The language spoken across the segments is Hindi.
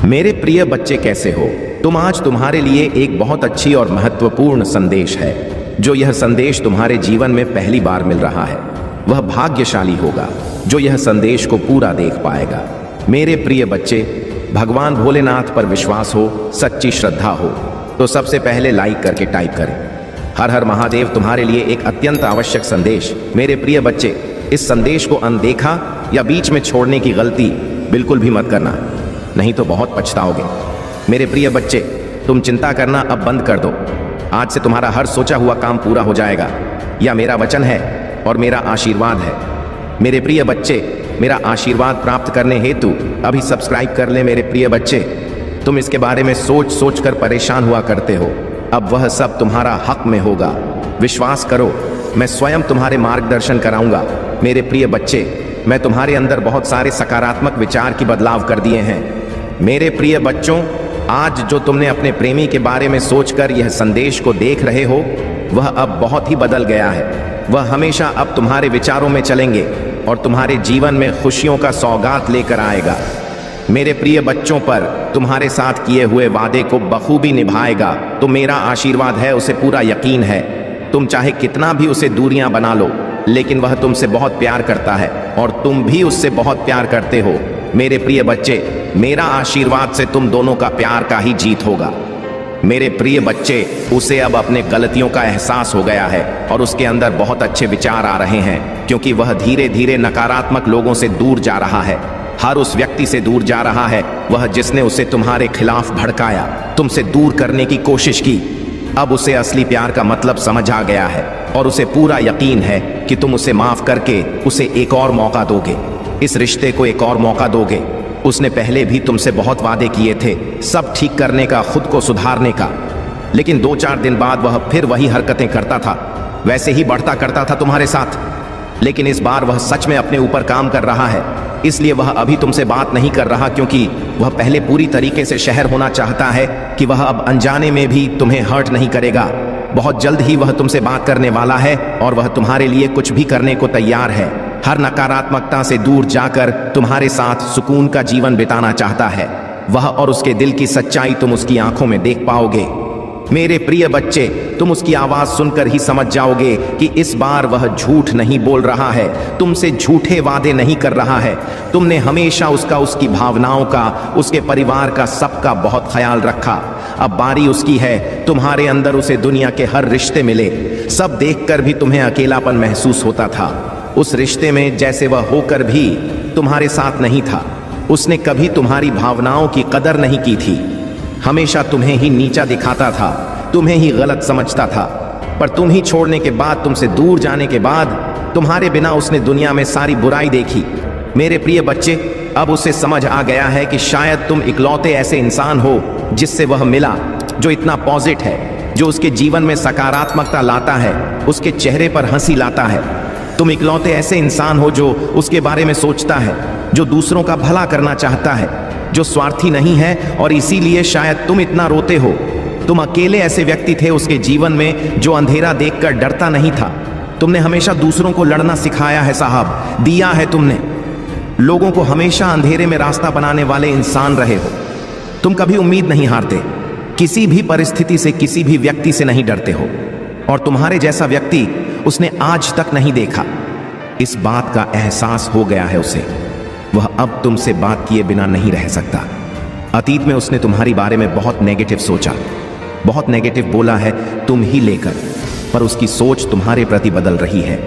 मेरे प्रिय बच्चे, कैसे हो तुम? आज तुम्हारे लिए एक बहुत अच्छी और महत्वपूर्ण संदेश है। जो यह संदेश तुम्हारे जीवन में पहली बार मिल रहा है वह भाग्यशाली होगा जो यह संदेश को पूरा देख पाएगा। मेरे प्रिय बच्चे, भगवान भोलेनाथ पर विश्वास हो, सच्ची श्रद्धा हो तो सबसे पहले लाइक करके टाइप करें। हर हर महादेव तुम्हारे लिए एक अत्यंत आवश्यक संदेश। मेरे प्रिय बच्चे, इस संदेश को अनदेखा या बीच में छोड़ने की गलती बिल्कुल भी मत करना, नहीं तो बहुत पछताओगे। मेरे प्रिय बच्चे, तुम चिंता करना अब बंद कर दो। आज से तुम्हारा हर सोचा हुआ काम पूरा हो जाएगा। यह मेरा वचन है और मेरा आशीर्वाद है। मेरे प्रिय बच्चे, मेरा आशीर्वाद प्राप्त करने हेतु अभी सब्सक्राइब कर ले। मेरे प्रिय बच्चे, तुम इसके बारे में सोच सोच कर परेशान हुआ करते हो, अब वह सब तुम्हारा हक में होगा। विश्वास करो, मैं स्वयं तुम्हारे मार्गदर्शन कराऊंगा। मेरे प्रिय बच्चे, मैं तुम्हारे अंदर बहुत सारे सकारात्मक विचार की बदलाव कर दिए हैं। मेरे प्रिय बच्चों, आज जो तुमने अपने प्रेमी के बारे में सोचकर यह संदेश को देख रहे हो वह अब बहुत ही बदल गया है। वह हमेशा अब तुम्हारे विचारों में चलेंगे और तुम्हारे जीवन में खुशियों का सौगात लेकर आएगा। मेरे प्रिय बच्चों पर तुम्हारे साथ किए हुए वादे को बखूबी निभाएगा तो मेरा आशीर्वाद है, उसे पूरा यकीन है। तुम चाहे कितना भी उसे दूरियां बना लो, लेकिन वह तुमसे बहुत प्यार करता है और तुम भी उससे बहुत प्यार करते हो। मेरे प्रिय बच्चे, मेरा आशीर्वाद से तुम दोनों का प्यार का ही जीत होगा। मेरे प्रिय बच्चे, उसे अब अपने गलतियों का एहसास हो गया है और उसके अंदर बहुत अच्छे विचार आ रहे हैं, क्योंकि वह धीरे धीरे नकारात्मक लोगों से दूर जा रहा है। हर उस व्यक्ति से दूर जा रहा है वह जिसने उसे तुम्हारे खिलाफ भड़काया, तुमसे दूर करने की कोशिश की। अब उसे असली प्यार का मतलब समझ आ गया है और उसे पूरा यकीन है कि तुम उसे माफ करके उसे एक और मौका दोगे, इस रिश्ते को एक और मौका दोगे। उसने पहले भी तुमसे बहुत वादे किए थे, सब ठीक करने का, खुद को सुधारने का, लेकिन 2-4 दिन बाद वह फिर वही हरकतें करता था, वैसे ही बढ़ता करता था तुम्हारे साथ। लेकिन इस बार वह सच में अपने ऊपर काम कर रहा है, इसलिए वह अभी तुमसे बात नहीं कर रहा, क्योंकि वह पहले पूरी तरीके से शहर होना चाहता है कि वह अब अनजाने में भी तुम्हें हर्ट नहीं करेगा। बहुत जल्द ही वह तुमसे बात करने वाला है और वह तुम्हारे लिए कुछ भी करने को तैयार है। हर नकारात्मकता से दूर जाकर तुम्हारे साथ सुकून का जीवन बिताना चाहता है। वह और उसके दिल की सच्चाई तुम उसकी आंखों में देख पाओगे। मेरे प्रिय बच्चे, तुम उसकी आवाज सुनकर ही समझ जाओगे कि इस बार वह झूठ नहीं बोल रहा है, तुमसे झूठे वादे नहीं कर रहा है। तुमने हमेशा उसका, उसकी भावनाओं का, उसके परिवार का, सबका बहुत ख्याल रखा। अब बारी उसकी है, तुम्हारे अंदर उसे दुनिया के हर रिश्ते मिले। सब देखकर भी तुम्हें अकेलापन महसूस होता था। उस रिश्ते में जैसे वह होकर भी तुम्हारे साथ नहीं था। उसने कभी तुम्हारी भावनाओं की कदर नहीं की थी, हमेशा तुम्हें ही नीचा दिखाता था, तुम्हें ही गलत समझता था। पर तुम ही छोड़ने के बाद, तुमसे दूर जाने के बाद, तुम्हारे बिना उसने दुनिया में सारी बुराई देखी। मेरे प्रिय बच्चे, अब उसे समझ आ गया है कि शायद तुम इकलौते ऐसे इंसान हो जिससे वह मिला, जो इतना पॉजिटिव है, जो उसके जीवन में सकारात्मकता लाता है, उसके चेहरे पर हंसी लाता है। तुम इकलौते ऐसे इंसान हो जो उसके बारे में सोचता है, जो दूसरों का भला करना चाहता है, जो स्वार्थी नहीं है, और इसीलिए शायद तुम इतना रोते हो। तुम अकेले ऐसे व्यक्ति थे उसके जीवन में जो अंधेरा देखकर डरता नहीं था। तुमने हमेशा दूसरों को लड़ना सिखाया है साहब, दिया है तुमने। लोगों को हमेशा अंधेरे में रास्ता बनाने वाले इंसान रहे हो। तुम कभी उम्मीद नहीं हारते, किसी भी परिस्थिति से, किसी भी व्यक्ति से नहीं डरते हो, और तुम्हारे जैसा व्यक्ति उसने आज तक नहीं देखा। इस बात का एहसास हो गया है उसे। वह अब तुमसे बात किए बिना नहीं रह सकता। अतीत में उसने तुम्हारी बारे में बहुत नेगेटिव सोचा, बहुत नेगेटिव बोला है तुम ही लेकर, पर उसकी सोच तुम्हारे प्रति बदल रही है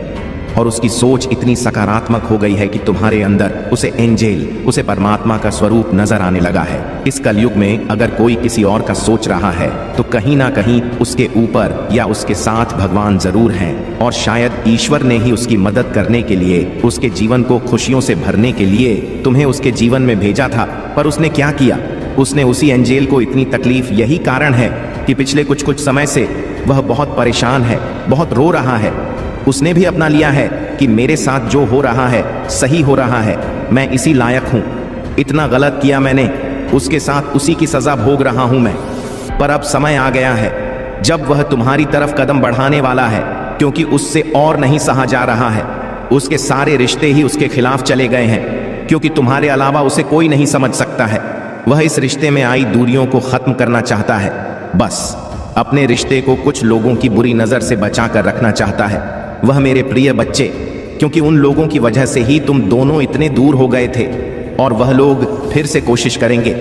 और उसकी सोच इतनी सकारात्मक हो गई है कि तुम्हारे अंदर उसे एंजेल, उसे परमात्मा का स्वरूप नजर आने लगा है। इस कलयुग में अगर कोई किसी और का सोच रहा है तो कहीं ना कहीं उसके ऊपर या उसके साथ भगवान जरूर हैं, और शायद ईश्वर ने ही उसकी मदद करने के लिए, उसके जीवन को खुशियों से भरने के लिए तुम्हें उसके जीवन में भेजा था। पर उसने क्या किया? उसने उसी एंजेल को इतनी तकलीफ, यही कारण है कि पिछले कुछ समय से वह बहुत परेशान है, बहुत रो रहा है। उसने भी अपना लिया है कि मेरे साथ जो हो रहा है सही हो रहा है, मैं इसी लायक हूं, इतना गलत किया मैंने, उसके साथ उसी की सजा भोग रहा हूं मैं। पर अब समय आ गया है जब वह तुम्हारी तरफ कदम बढ़ाने वाला है, क्योंकि उससे और नहीं सहा जा रहा है। उसके सारे रिश्ते ही उसके खिलाफ चले गए हैं, क्योंकि तुम्हारे अलावा उसे कोई नहीं समझ सकता है। वह इस रिश्ते में आई दूरियों को खत्म करना चाहता है। बस अपने रिश्ते को कुछ लोगों की बुरी नजर से बचा कर रखना चाहता है। वह मेरे प्रिय बच्चे, क्योंकि उन लोगों की वजह से ही तुम दोनों इतने दूर हो गए थे, और वह लोग फिर से कोशिश करेंगे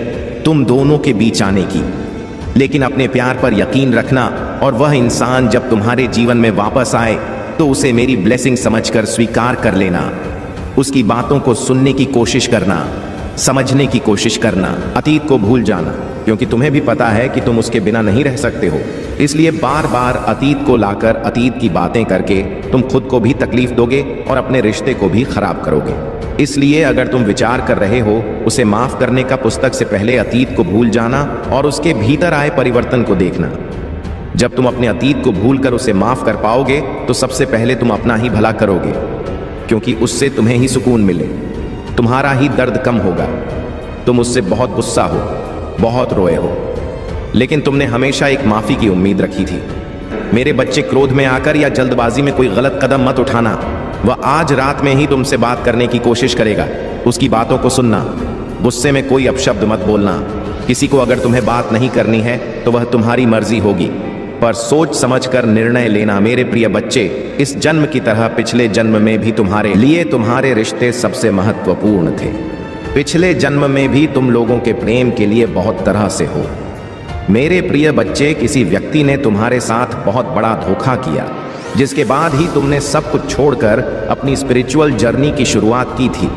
तुम दोनों के बीच आने की। लेकिन अपने प्यार पर यकीन रखना, और वह इंसान जब तुम्हारे जीवन में वापस आए तो उसे मेरी ब्लेसिंग समझकर स्वीकार कर लेना। उसकी बातों को सुनने की कोशिश करना, समझने की कोशिश करना। अतीत को भूल जाना, क्योंकि तुम्हें भी पता है कि तुम उसके बिना नहीं रह सकते हो। इसलिए बार बार अतीत को लाकर अतीत की बातें करके तुम खुद को भी तकलीफ दोगे और अपने रिश्ते को भी खराब करोगे। इसलिए अगर तुम विचार कर रहे हो उसे माफ करने का, पुस्तक से पहले अतीत को भूल जाना और उसके भीतर आए परिवर्तन को देखना। जब तुम अपने अतीत को भूलकर उसे माफ कर पाओगे तो सबसे पहले तुम अपना ही भला करोगे, क्योंकि उससे तुम्हें ही सुकून मिले, तुम्हारा ही दर्द कम होगा। तुम उससे बहुत गुस्सा हो, बहुत रोए हो, लेकिन तुमने हमेशा एक माफी की उम्मीद रखी थी। मेरे बच्चे, क्रोध में आकर या जल्दबाजी में कोई गलत कदम मत उठाना। वह आज रात में ही तुमसे बात करने की कोशिश करेगा। उसकी बातों को सुनना, गुस्से में कोई अपशब्द मत बोलना। किसी को अगर तुम्हें बात नहीं करनी है तो वह तुम्हारी मर्जी होगी, पर सोच समझकर निर्णय लेना। मेरे प्रिय बच्चे, इस जन्म की तरह पिछले जन्म में भी तुम्हारे लिए तुम्हारे रिश्ते सबसे महत्वपूर्ण थे। पिछले जन्म में भी तुम लोगों के प्रेम के लिए बहुत तरह से हो। मेरे प्रिय बच्चे, किसी व्यक्ति ने तुम्हारे साथ बहुत बड़ा धोखा किया, जिसके बाद ही तुमने सब कुछ छोड़कर अपनी स्पिरिचुअल जर्नी की शुरुआत की थी।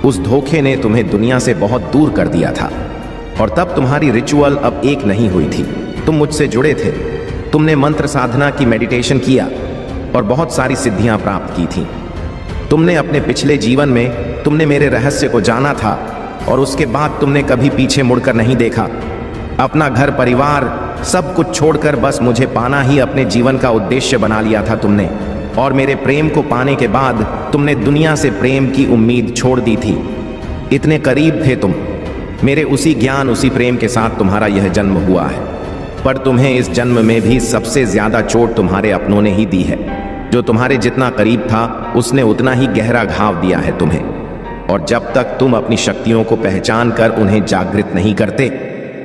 उस धोखे ने तुम्हें दुनिया से बहुत दूर कर दिया था, और तब तुम्हारी रिचुअल अब एक नहीं हुई थी। तुम मुझसे जुड़े थे, तुमने मंत्र साधना की, मेडिटेशन किया और बहुत सारी सिद्धियां प्राप्त की थी। तुमने अपने पिछले जीवन में तुमने मेरे रहस्य को जाना था, और उसके बाद तुमने कभी पीछे मुड़कर नहीं देखा। अपना घर परिवार सब कुछ छोड़कर बस मुझे पाना ही अपने जीवन का उद्देश्य बना लिया था तुमने। और मेरे प्रेम को पाने के बाद तुमने दुनिया से प्रेम की उम्मीद छोड़ दी थी। इतने करीब थे तुम मेरे, उसी ज्ञान उसी प्रेम के साथ तुम्हारा यह जन्म हुआ है। पर तुम्हें इस जन्म में भी सबसे ज्यादा चोट तुम्हारे अपनों ने ही दी है। जो तुम्हारे जितना करीब था उसने उतना ही गहरा घाव दिया है तुम्हें। और जब तक तुम अपनी शक्तियों को पहचान कर उन्हें जागृत नहीं करते,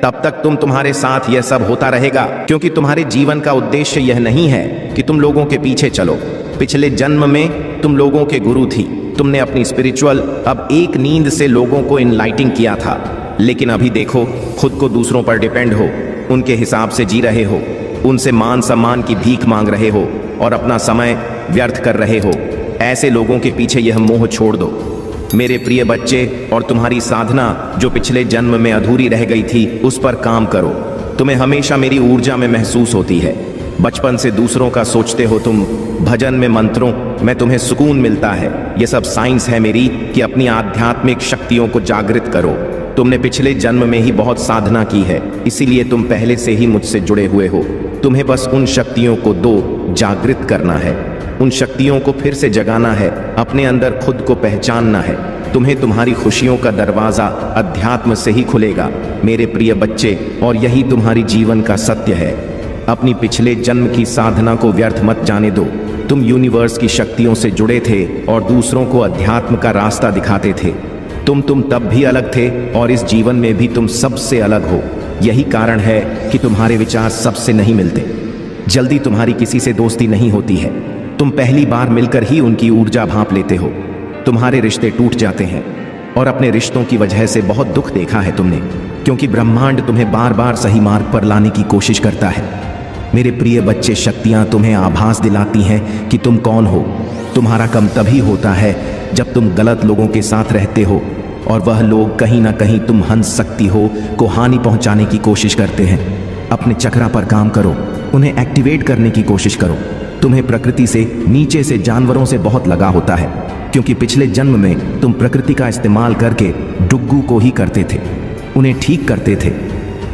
तब तक तुम्हारे साथ यह सब होता रहेगा, क्योंकि तुम्हारे जीवन का उद्देश्य यह नहीं है कि तुम लोगों के पीछे चलो। पिछले जन्म में तुम लोगों के गुरु थी। तुमने अपनी स्पिरिचुअल अब एक नींद से लोगों को इनलाइटिंग किया था, लेकिन अभी देखो खुद को दूसरों पर डिपेंड हो, उनके हिसाब से जी रहे हो, उनसे मान सम्मान की भीख मांग रहे हो और अपना समय व्यर्थ कर रहे हो। ऐसे लोगों के पीछे यह मोह छोड़ दो मेरे प्रिय बच्चे, और तुम्हारी साधना जो पिछले जन्म में अधूरी रह गई थी उस पर काम करो। तुम्हें हमेशा मेरी ऊर्जा में महसूस होती है। बचपन से दूसरों का सोचते हो तुम, भजन में, मंत्रों में तुम्हें सुकून मिलता है। यह सब साइंस है मेरी कि अपनी आध्यात्मिक शक्तियों को जागृत करो। तुमने पिछले जन्म में ही बहुत साधना की है, इसीलिए तुम पहले से ही मुझसे जुड़े हुए हो। तुम्हें बस उन शक्तियों को जागृत करना है, उन शक्तियों को फिर से जगाना है, अपने अंदर खुद को पहचानना है। तुम्हें तुम्हारी खुशियों का दरवाजा अध्यात्म से ही खुलेगा मेरे प्रिय बच्चे, और यही तुम्हारी जीवन का सत्य है। अपनी पिछले जन्म की साधना को व्यर्थ मत जाने दो। तुम यूनिवर्स की शक्तियों से जुड़े थे और दूसरों को अध्यात्म का रास्ता दिखाते थे। तुम तब भी अलग थे, और इस जीवन में भी तुम सबसे अलग हो। यही कारण है कि तुम्हारे विचार सबसे नहीं मिलते। जल्दी तुम्हारी किसी से दोस्ती नहीं होती है। तुम पहली बार मिलकर ही उनकी ऊर्जा भांप लेते हो। तुम्हारे रिश्ते टूट जाते हैं, और अपने रिश्तों की वजह से बहुत दुख देखा है तुमने, क्योंकि ब्रह्मांड तुम्हें बार बार सही मार्ग पर लाने की कोशिश करता है। मेरे प्रिय बच्चे, शक्तियां तुम्हें आभास दिलाती हैं कि तुम कौन हो। तुम्हारा कम तभी होता है जब तुम गलत लोगों के साथ रहते हो, और वह लोग कहीं ना कहीं तुम हंस सकती हो को हानि पहुंचाने की कोशिश करते हैं। अपने चक्रा पर काम करो, उन्हें एक्टिवेट करने की कोशिश करो। तुम्हें प्रकृति से, नीचे से, जानवरों से बहुत लगा होता है, क्योंकि पिछले जन्म में तुम प्रकृति का इस्तेमाल करके डुग्गू को ही करते थे, उन्हें ठीक करते थे।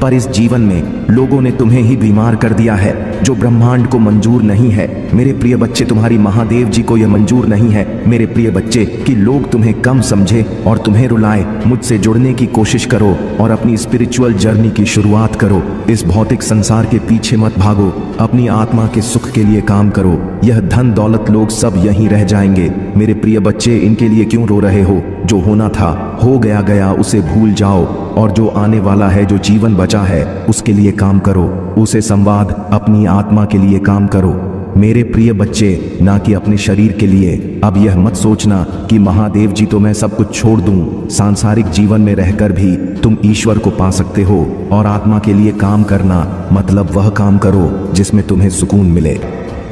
पर इस जीवन में लोगों ने तुम्हें ही बीमार कर दिया है, जो ब्रह्मांड को मंजूर नहीं है। मेरे प्रिय बच्चे, तुम्हारी महादेव जी को यह मंजूर नहीं है मेरे प्रिय बच्चे कि लोग तुम्हें कम समझे और तुम्हें रुलाए। मुझसे जुड़ने की कोशिश करो और अपनी स्पिरिचुअल जर्नी की शुरुआत करो। इस भौतिक संसार के पीछे मत भागो, अपनी आत्मा के सुख के लिए काम करो। यह धन दौलत लोग सब यहीं रह जाएंगे मेरे प्रिय बच्चे। इनके लिए क्यों रो रहे हो? जो होना था हो गया, उसे भूल जाओ। और जो आने वाला है, जो जीवन बचा है, उसके लिए काम करो। उसे संवाद अपनी आत्मा के लिए काम करो। मेरे प्रिय बच्चे, ना कि अपने शरीर के लिए। अब यह मत सोचना कि महादेव जी तो मैं सब कुछ छोड़ दूं। सांसारिक जीवन में रहकर भी तुम ईश्वर को पा सकते हो। और आत्मा के लिए काम करना मतलब वह काम करो जिसमें तुम्हें सुकून मिले।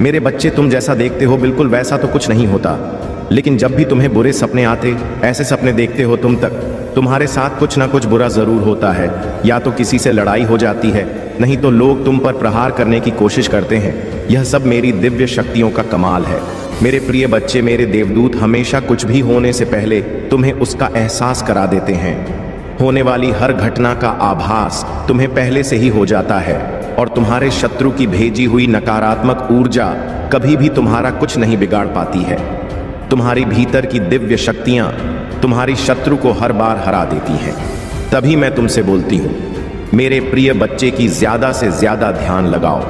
मेरे बच्चे, तुम जैसा देखते हो बिल्कुल वैसा तो कुछ नहीं होता। लेकिन जब भी तुम्हें बुरे सपने आते, ऐसे सपने देखते हो तुम तक, तुम्हारे साथ कुछ ना कुछ बुरा जरूर होता है। या तो किसी से लड़ाई हो जाती है, नहीं तो लोग तुम पर प्रहार करने की कोशिश करते हैं। यह सब मेरी दिव्य शक्तियों का कमाल है। मेरे प्रिय बच्चे, मेरे देवदूत हमेशा कुछ भी होने से पहले तुम्हें उसका एहसास करा देते हैं। होने वाली हर घटना का आभास तुम्हें पहले से ही हो जाता है। और तुम्हारे शत्रु की भेजी हुई नकारात्मक ऊर्जा कभी भी तुम्हारा कुछ नहीं बिगाड़ पाती है। तुम्हारी भीतर की दिव्य शक्तियां तुम्हारी शत्रु को हर बार हरा देती हैं। तभी मैं तुमसे बोलती हूं, मेरे प्रिय बच्चे की ज्यादा से ज्यादा ध्यान लगाओ,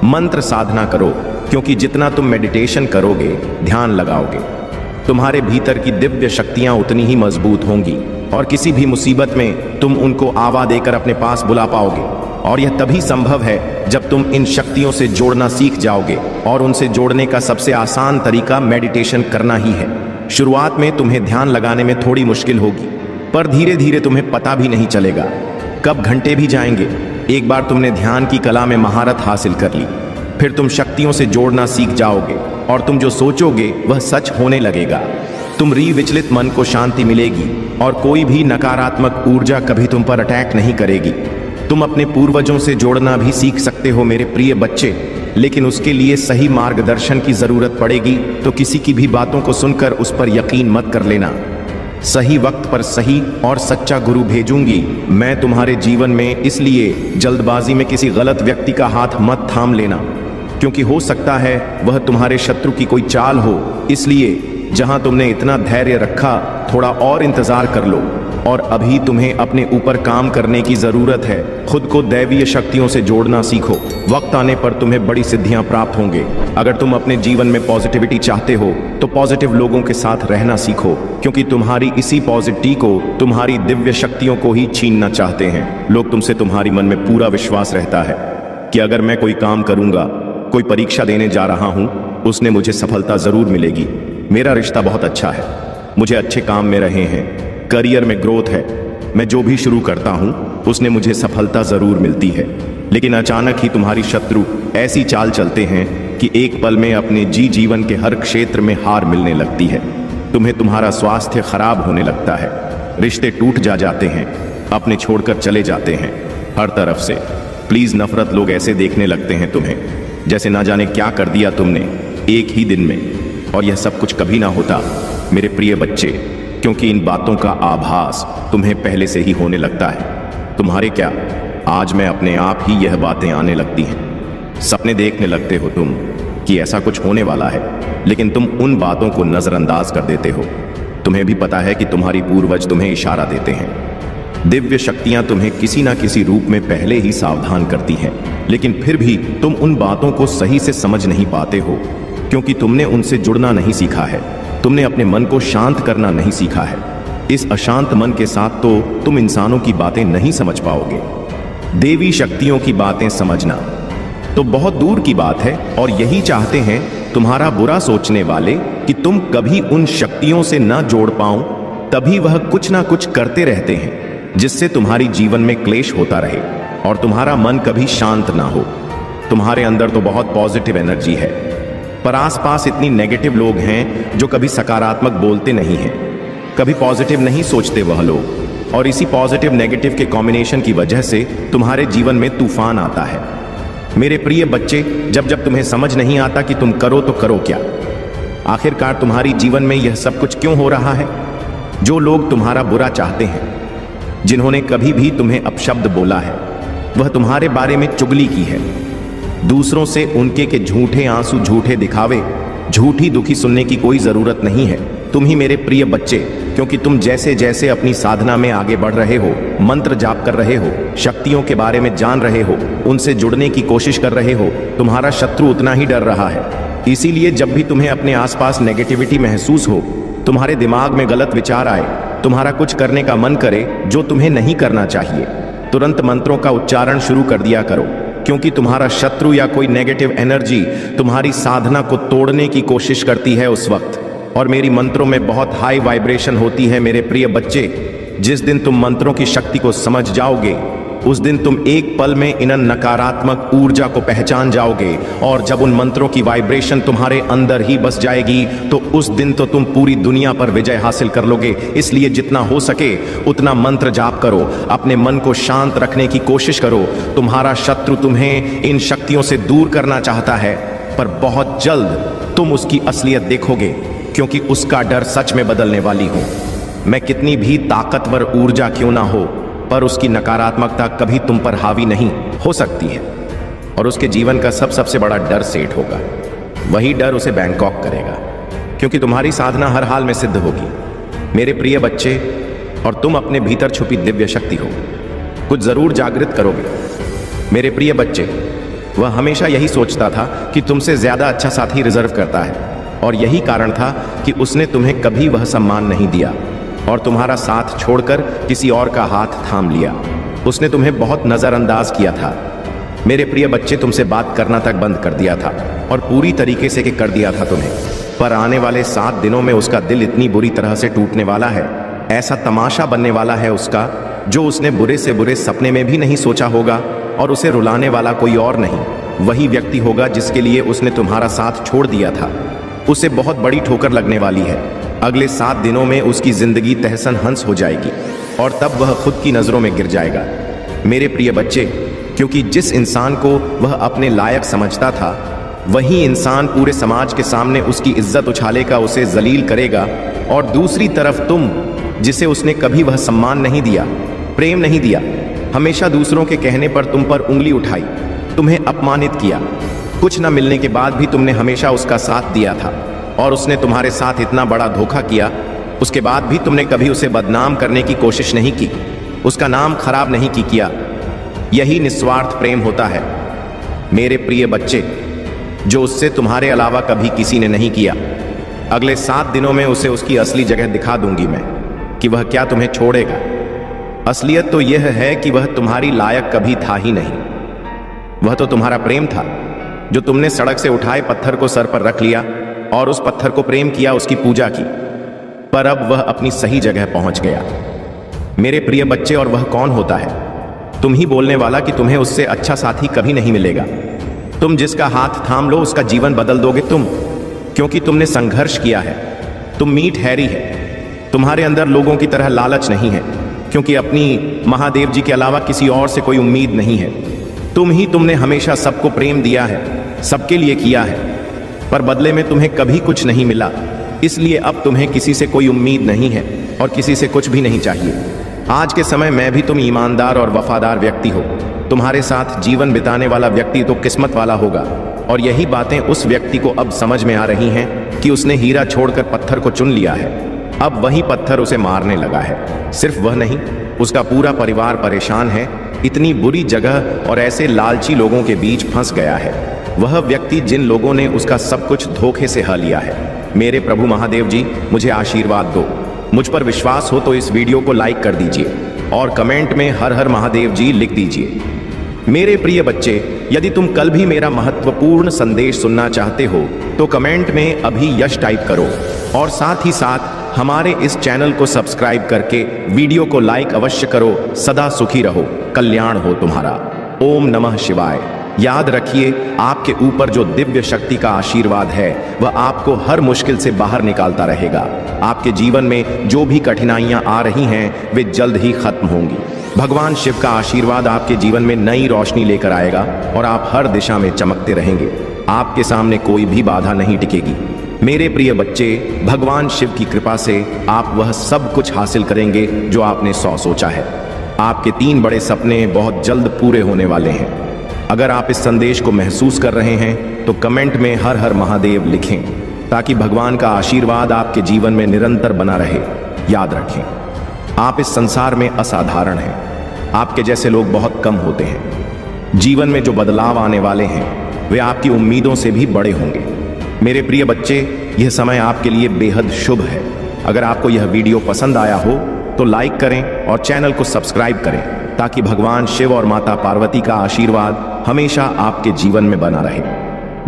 मंत्र साधना करो, क्योंकि जितना तुम मेडिटेशन करोगे, ध्यान लगाओगे, तुम्हारे भीतर की दिव्य शक्तियां उतनी ही मजबूत होंगी। और किसी भी मुसीबत में तुम उनको आवा देकर अपने पास बुला पाओगे। और यह तभी संभव है जब तुम इन शक्तियों से जोड़ना सीख जाओगे। और उनसे जोड़ने का सबसे आसान तरीका मेडिटेशन करना ही है। शुरुआत में तुम्हें ध्यान लगाने में थोड़ी मुश्किल होगी, पर धीरे धीरे तुम्हें पता भी नहीं चलेगा कब घंटे भी जाएंगे। एक बार तुमने ध्यान की कला में महारत हासिल कर ली, फिर तुम शक्तियों से जोड़ना सीख जाओगे और तुम जो सोचोगे वह सच होने लगेगा। तुम विचलित मन को शांति मिलेगी और कोई भी नकारात्मक ऊर्जा कभी तुम पर अटैक नहीं करेगी। तुम अपने पूर्वजों से जोड़ना भी सीख सकते हो मेरे प्रिय बच्चे, लेकिन उसके लिए सही मार्गदर्शन की जरूरत पड़ेगी। तो किसी की भी बातों को सुनकर उस पर यकीन मत कर लेना। सही वक्त पर सही और सच्चा गुरु भेजूंगी मैं तुम्हारे जीवन में, इसलिए जल्दबाजी में किसी गलत व्यक्ति का हाथ मत थाम लेना, क्योंकि हो सकता है वह तुम्हारे शत्रु की कोई चाल हो। इसलिए जहां तुमने इतना धैर्य रखा, थोड़ा और इंतजार कर लो। और अभी तुम्हें अपने ऊपर काम करने की जरूरत है। खुद को दैवीय शक्तियों से जोड़ना सीखो। वक्त आने पर तुम्हें बड़ी सिद्धियां प्राप्त होंगे। अगर तुम अपने जीवन में पॉजिटिविटी चाहते हो तो पॉजिटिव लोगों के साथ रहना सीखो, क्योंकि तुम्हारी इसी पॉजिटिविटी को तुम्हारी दिव्य शक्तियों को ही छीनना चाहते हैं लोग। तुमसे तुम्हारी मन में पूरा विश्वास रहता है कि अगर मैं कोई काम करूंगा, कोई परीक्षा देने जा रहा हूं, उसने मुझे सफलता जरूर मिलेगी। मेरा रिश्ता बहुत अच्छा है, मुझे अच्छे काम में रहे हैं, करियर में ग्रोथ है, मैं जो भी शुरू करता हूं उसने मुझे सफलता जरूर मिलती है। लेकिन अचानक ही तुम्हारी शत्रु ऐसी चाल चलते हैं कि एक पल में अपने जीवन के हर क्षेत्र में हार मिलने लगती है। तुम्हें तुम्हारा स्वास्थ्य खराब होने लगता है, रिश्ते टूट जाते हैं, अपने छोड़कर चले जाते हैं हर तरफ से। प्लीज, नफरत लोग ऐसे देखने लगते हैं तुम्हें जैसे ना जाने क्या कर दिया तुमने एक ही दिन में। और यह सब कुछ कभी ना होता मेरे प्रिय बच्चे, क्योंकि इन बातों का आभास तुम्हें पहले से ही होने लगता है। तुम्हारे क्या, आज मैं अपने आप ही यह बातें आने लगती हैं। सपने देखने लगते हो तुम कि ऐसा कुछ होने वाला है, लेकिन तुम उन बातों को नजरअंदाज कर देते हो। तुम्हें भी पता है कि तुम्हारी पूर्वज तुम्हें इशारा देते हैं। दिव्य शक्तियां तुम्हें किसी ना किसी रूप में पहले ही सावधान करती हैं, लेकिन फिर भी तुम उन बातों को सही से समझ नहीं पाते हो, क्योंकि तुमने उनसे जुड़ना नहीं सीखा है। तुमने अपने मन को शांत करना नहीं सीखा है। इस अशांत मन के साथ तो तुम इंसानों की बातें नहीं समझ पाओगे। देवी शक्तियों की बातें समझना तो बहुत दूर की बात है। और यही चाहते हैं तुम्हारा बुरा सोचने वाले कि तुम कभी उन शक्तियों से ना जोड़ पाओ। तभी वह कुछ ना कुछ करते रहते हैं जिससे तुम्हारी जीवन में क्लेश होता रहे और तुम्हारा मन कभी शांत ना हो। तुम्हारे अंदर तो बहुत पॉजिटिव एनर्जी है, पर आसपास इतनी नेगेटिव लोग हैं जो कभी सकारात्मक बोलते नहीं हैं, कभी पॉजिटिव नहीं सोचते वह लोग। और इसी पॉजिटिव नेगेटिव के कॉम्बिनेशन की वजह से तुम्हारे जीवन में तूफान आता है। मेरे प्रिय बच्चे, जब जब तुम्हें समझ नहीं आता कि तुम करो तो करो क्या, आखिरकार तुम्हारी जीवन में यह सब कुछ क्यों हो रहा है? जो लोग तुम्हारा बुरा चाहते हैं, जिन्होंने कभी भी तुम्हें अपशब्द बोला है, वह तुम्हारे बारे में चुगली की है, दूसरों से उनके के झूठे आंसू, झूठे दिखावे, झूठी दुखी सुनने की कोई जरूरत नहीं है। तुम ही मेरे प्रिय बच्चे, क्योंकि तुम जैसे जैसे अपनी साधना में आगे बढ़ रहे हो, मंत्र जाप कर रहे हो, शक्तियों के बारे में जान रहे हो, उनसे जुड़ने की कोशिश कर रहे हो, तुम्हारा शत्रु उतना ही डर रहा है। इसीलिए जब भी तुम्हें अपने आसपास नेगेटिविटी महसूस हो, तुम्हारे दिमाग में गलत विचार आए, तुम्हारा कुछ करने का मन करे जो तुम्हें नहीं करना चाहिए, तुरंत मंत्रों का उच्चारण शुरू कर दिया करो, क्योंकि तुम्हारा शत्रु या कोई नेगेटिव एनर्जी तुम्हारी साधना को तोड़ने की कोशिश करती है उस वक्त। और मेरी मंत्रों में बहुत हाई वाइब्रेशन होती है मेरे प्रिय बच्चे। जिस दिन तुम मंत्रों की शक्ति को समझ जाओगे, उस दिन तुम एक पल में इन नकारात्मक ऊर्जा को पहचान जाओगे, और जब उन मंत्रों की वाइब्रेशन तुम्हारे अंदर ही बस जाएगी तो उस दिन तो तुम पूरी दुनिया पर विजय हासिल कर लोगे। इसलिए जितना हो सके उतना मंत्र जाप करो, अपने मन को शांत रखने की कोशिश करो। तुम्हारा शत्रु तुम्हें इन शक्तियों से दूर करना चाहता है, पर बहुत जल्द तुम उसकी असलियत देखोगे, क्योंकि उसका डर सच में बदलने वाली हूं मैं। कितनी भी ताकतवर ऊर्जा क्यों ना हो, पर उसकी नकारात्मकता कभी तुम पर हावी नहीं हो सकती है, और उसके जीवन का सबसे बड़ा डर सेठ होगा। वही डर उसे बैंकॉक करेगा, क्योंकि तुम्हारी साधना हर हाल में सिद्ध होगी मेरे प्रिय बच्चे, और तुम अपने भीतर छुपी दिव्य शक्ति हो, कुछ जरूर जागृत करोगे मेरे प्रिय बच्चे। वह हमेशा यही सोचता था कि तुमसे ज्यादा अच्छा साथी रिजर्व करता है, और यही कारण था कि उसने तुम्हें कभी वह सम्मान नहीं दिया और तुम्हारा साथ छोड़कर किसी और का हाथ थाम लिया। उसने तुम्हें बहुत नजरअंदाज किया था मेरे प्रिय बच्चे, तुमसे बात करना तक बंद कर दिया था और पूरी तरीके से कर दिया था तुम्हें। पर आने वाले 7 दिनों में उसका दिल इतनी बुरी तरह से टूटने वाला है, ऐसा तमाशा बनने वाला है उसका, जो उसने बुरे से बुरे सपने में भी नहीं सोचा होगा। और उसे रुलाने वाला कोई और नहीं, वही व्यक्ति होगा जिसके लिए उसने तुम्हारा साथ छोड़ दिया था। उसे बहुत बड़ी ठोकर लगने वाली है। अगले 7 दिनों में उसकी जिंदगी तहसन हंस हो जाएगी, और तब वह खुद की नजरों में गिर जाएगा मेरे प्रिय बच्चे, क्योंकि जिस इंसान को वह अपने लायक समझता था, वही इंसान पूरे समाज के सामने उसकी इज्जत उछालेगा, उसे जलील करेगा। और दूसरी तरफ तुम, जिसे उसने कभी वह सम्मान नहीं दिया, प्रेम नहीं दिया, हमेशा दूसरों के कहने पर तुम पर उंगली उठाई, तुम्हें अपमानित किया, कुछ न मिलने के बाद भी तुमने हमेशा उसका साथ दिया था, और उसने तुम्हारे साथ इतना बड़ा धोखा किया, उसके बाद भी तुमने कभी उसे बदनाम करने की कोशिश नहीं की, उसका नाम खराब नहीं किया। यही निस्वार्थ प्रेम होता है मेरे प्रिय बच्चे, जो उससे तुम्हारे अलावा कभी किसी ने नहीं किया। अगले 7 दिनों में उसे उसकी असली जगह दिखा दूंगी मैं, कि वह क्या तुम्हें छोड़ेगा। असलियत तो यह है कि वह तुम्हारी लायक कभी था ही नहीं। वह तो तुम्हारा प्रेम था, जो तुमने सड़क से उठाए पत्थर को सर पर रख लिया और उस पत्थर को प्रेम किया, उसकी पूजा की। पर अब वह अपनी सही जगह पहुंच गया मेरे प्रिय बच्चे। और वह कौन होता है? तुम ही बोलने वाला कि तुम्हें उससे अच्छा साथी कभी नहीं मिलेगा। तुम जिसका हाथ थाम लो उसका जीवन बदल दोगे तुम, क्योंकि तुमने संघर्ष किया है। तुम मीठ हैरी है, तुम्हारे अंदर लोगों की तरह लालच नहीं है, क्योंकि अपनी महादेव जी के अलावा किसी और से कोई उम्मीद नहीं है। तुमने हमेशा सबको प्रेम दिया है, सबके लिए किया है, पर बदले में तुम्हें कभी कुछ नहीं मिला। इसलिए अब तुम्हें किसी से कोई उम्मीद नहीं है और किसी से कुछ भी नहीं चाहिए। आज के समय में भी तुम ईमानदार और वफादार व्यक्ति हो। तुम्हारे साथ जीवन बिताने वाला व्यक्ति तो किस्मत वाला होगा। और यही बातें उस व्यक्ति को अब समझ में आ रही हैं कि उसने हीरा छोड़कर पत्थर को चुन लिया है। अब वही पत्थर उसे मारने लगा है। सिर्फ वह नहीं, उसका पूरा परिवार परेशान है। इतनी बुरी जगह और ऐसे लालची लोगों के बीच फंस गया है वह व्यक्ति, जिन लोगों ने उसका सब कुछ धोखे से हा लिया है। मेरे प्रभु महादेव जी, मुझे आशीर्वाद दो। मुझ पर विश्वास हो तो इस वीडियो को लाइक कर दीजिए और कमेंट में हर हर महादेव जी लिख दीजिए। मेरे प्रिय बच्चे, यदि तुम कल भी मेरा महत्वपूर्ण संदेश सुनना चाहते हो तो कमेंट में अभी यश टाइप करो, और साथ ही साथ हमारे इस चैनल को सब्सक्राइब करके वीडियो को लाइक अवश्य करो। सदा सुखी रहो, कल्याण हो तुम्हारा। ओम नमः शिवाय। याद रखिए, आपके ऊपर जो दिव्य शक्ति का आशीर्वाद है वह आपको हर मुश्किल से बाहर निकालता रहेगा। आपके जीवन में जो भी कठिनाइयां आ रही हैं वे जल्द ही खत्म होंगी। भगवान शिव का आशीर्वाद आपके जीवन में नई रोशनी लेकर आएगा और आप हर दिशा में चमकते रहेंगे। आपके सामने कोई भी बाधा नहीं टिकेगी। मेरे प्रिय बच्चे, भगवान शिव की कृपा से आप वह सब कुछ हासिल करेंगे जो आपने सोचा है। आपके 3 बड़े सपने बहुत जल्द पूरे होने वाले हैं। अगर आप इस संदेश को महसूस कर रहे हैं तो कमेंट में हर हर महादेव लिखें, ताकि भगवान का आशीर्वाद आपके जीवन में निरंतर बना रहे। याद रखें, आप इस संसार में असाधारण हैं। आपके जैसे लोग बहुत कम होते हैं। जीवन में जो बदलाव आने वाले हैं वे आपकी उम्मीदों से भी बड़े होंगे। मेरे प्रिय बच्चे, यह समय आपके लिए बेहद शुभ है। अगर आपको यह वीडियो पसंद आया हो तो लाइक करें और चैनल को सब्सक्राइब करें ताकि भगवान शिव और माता पार्वती का आशीर्वाद हमेशा आपके जीवन में बना रहे।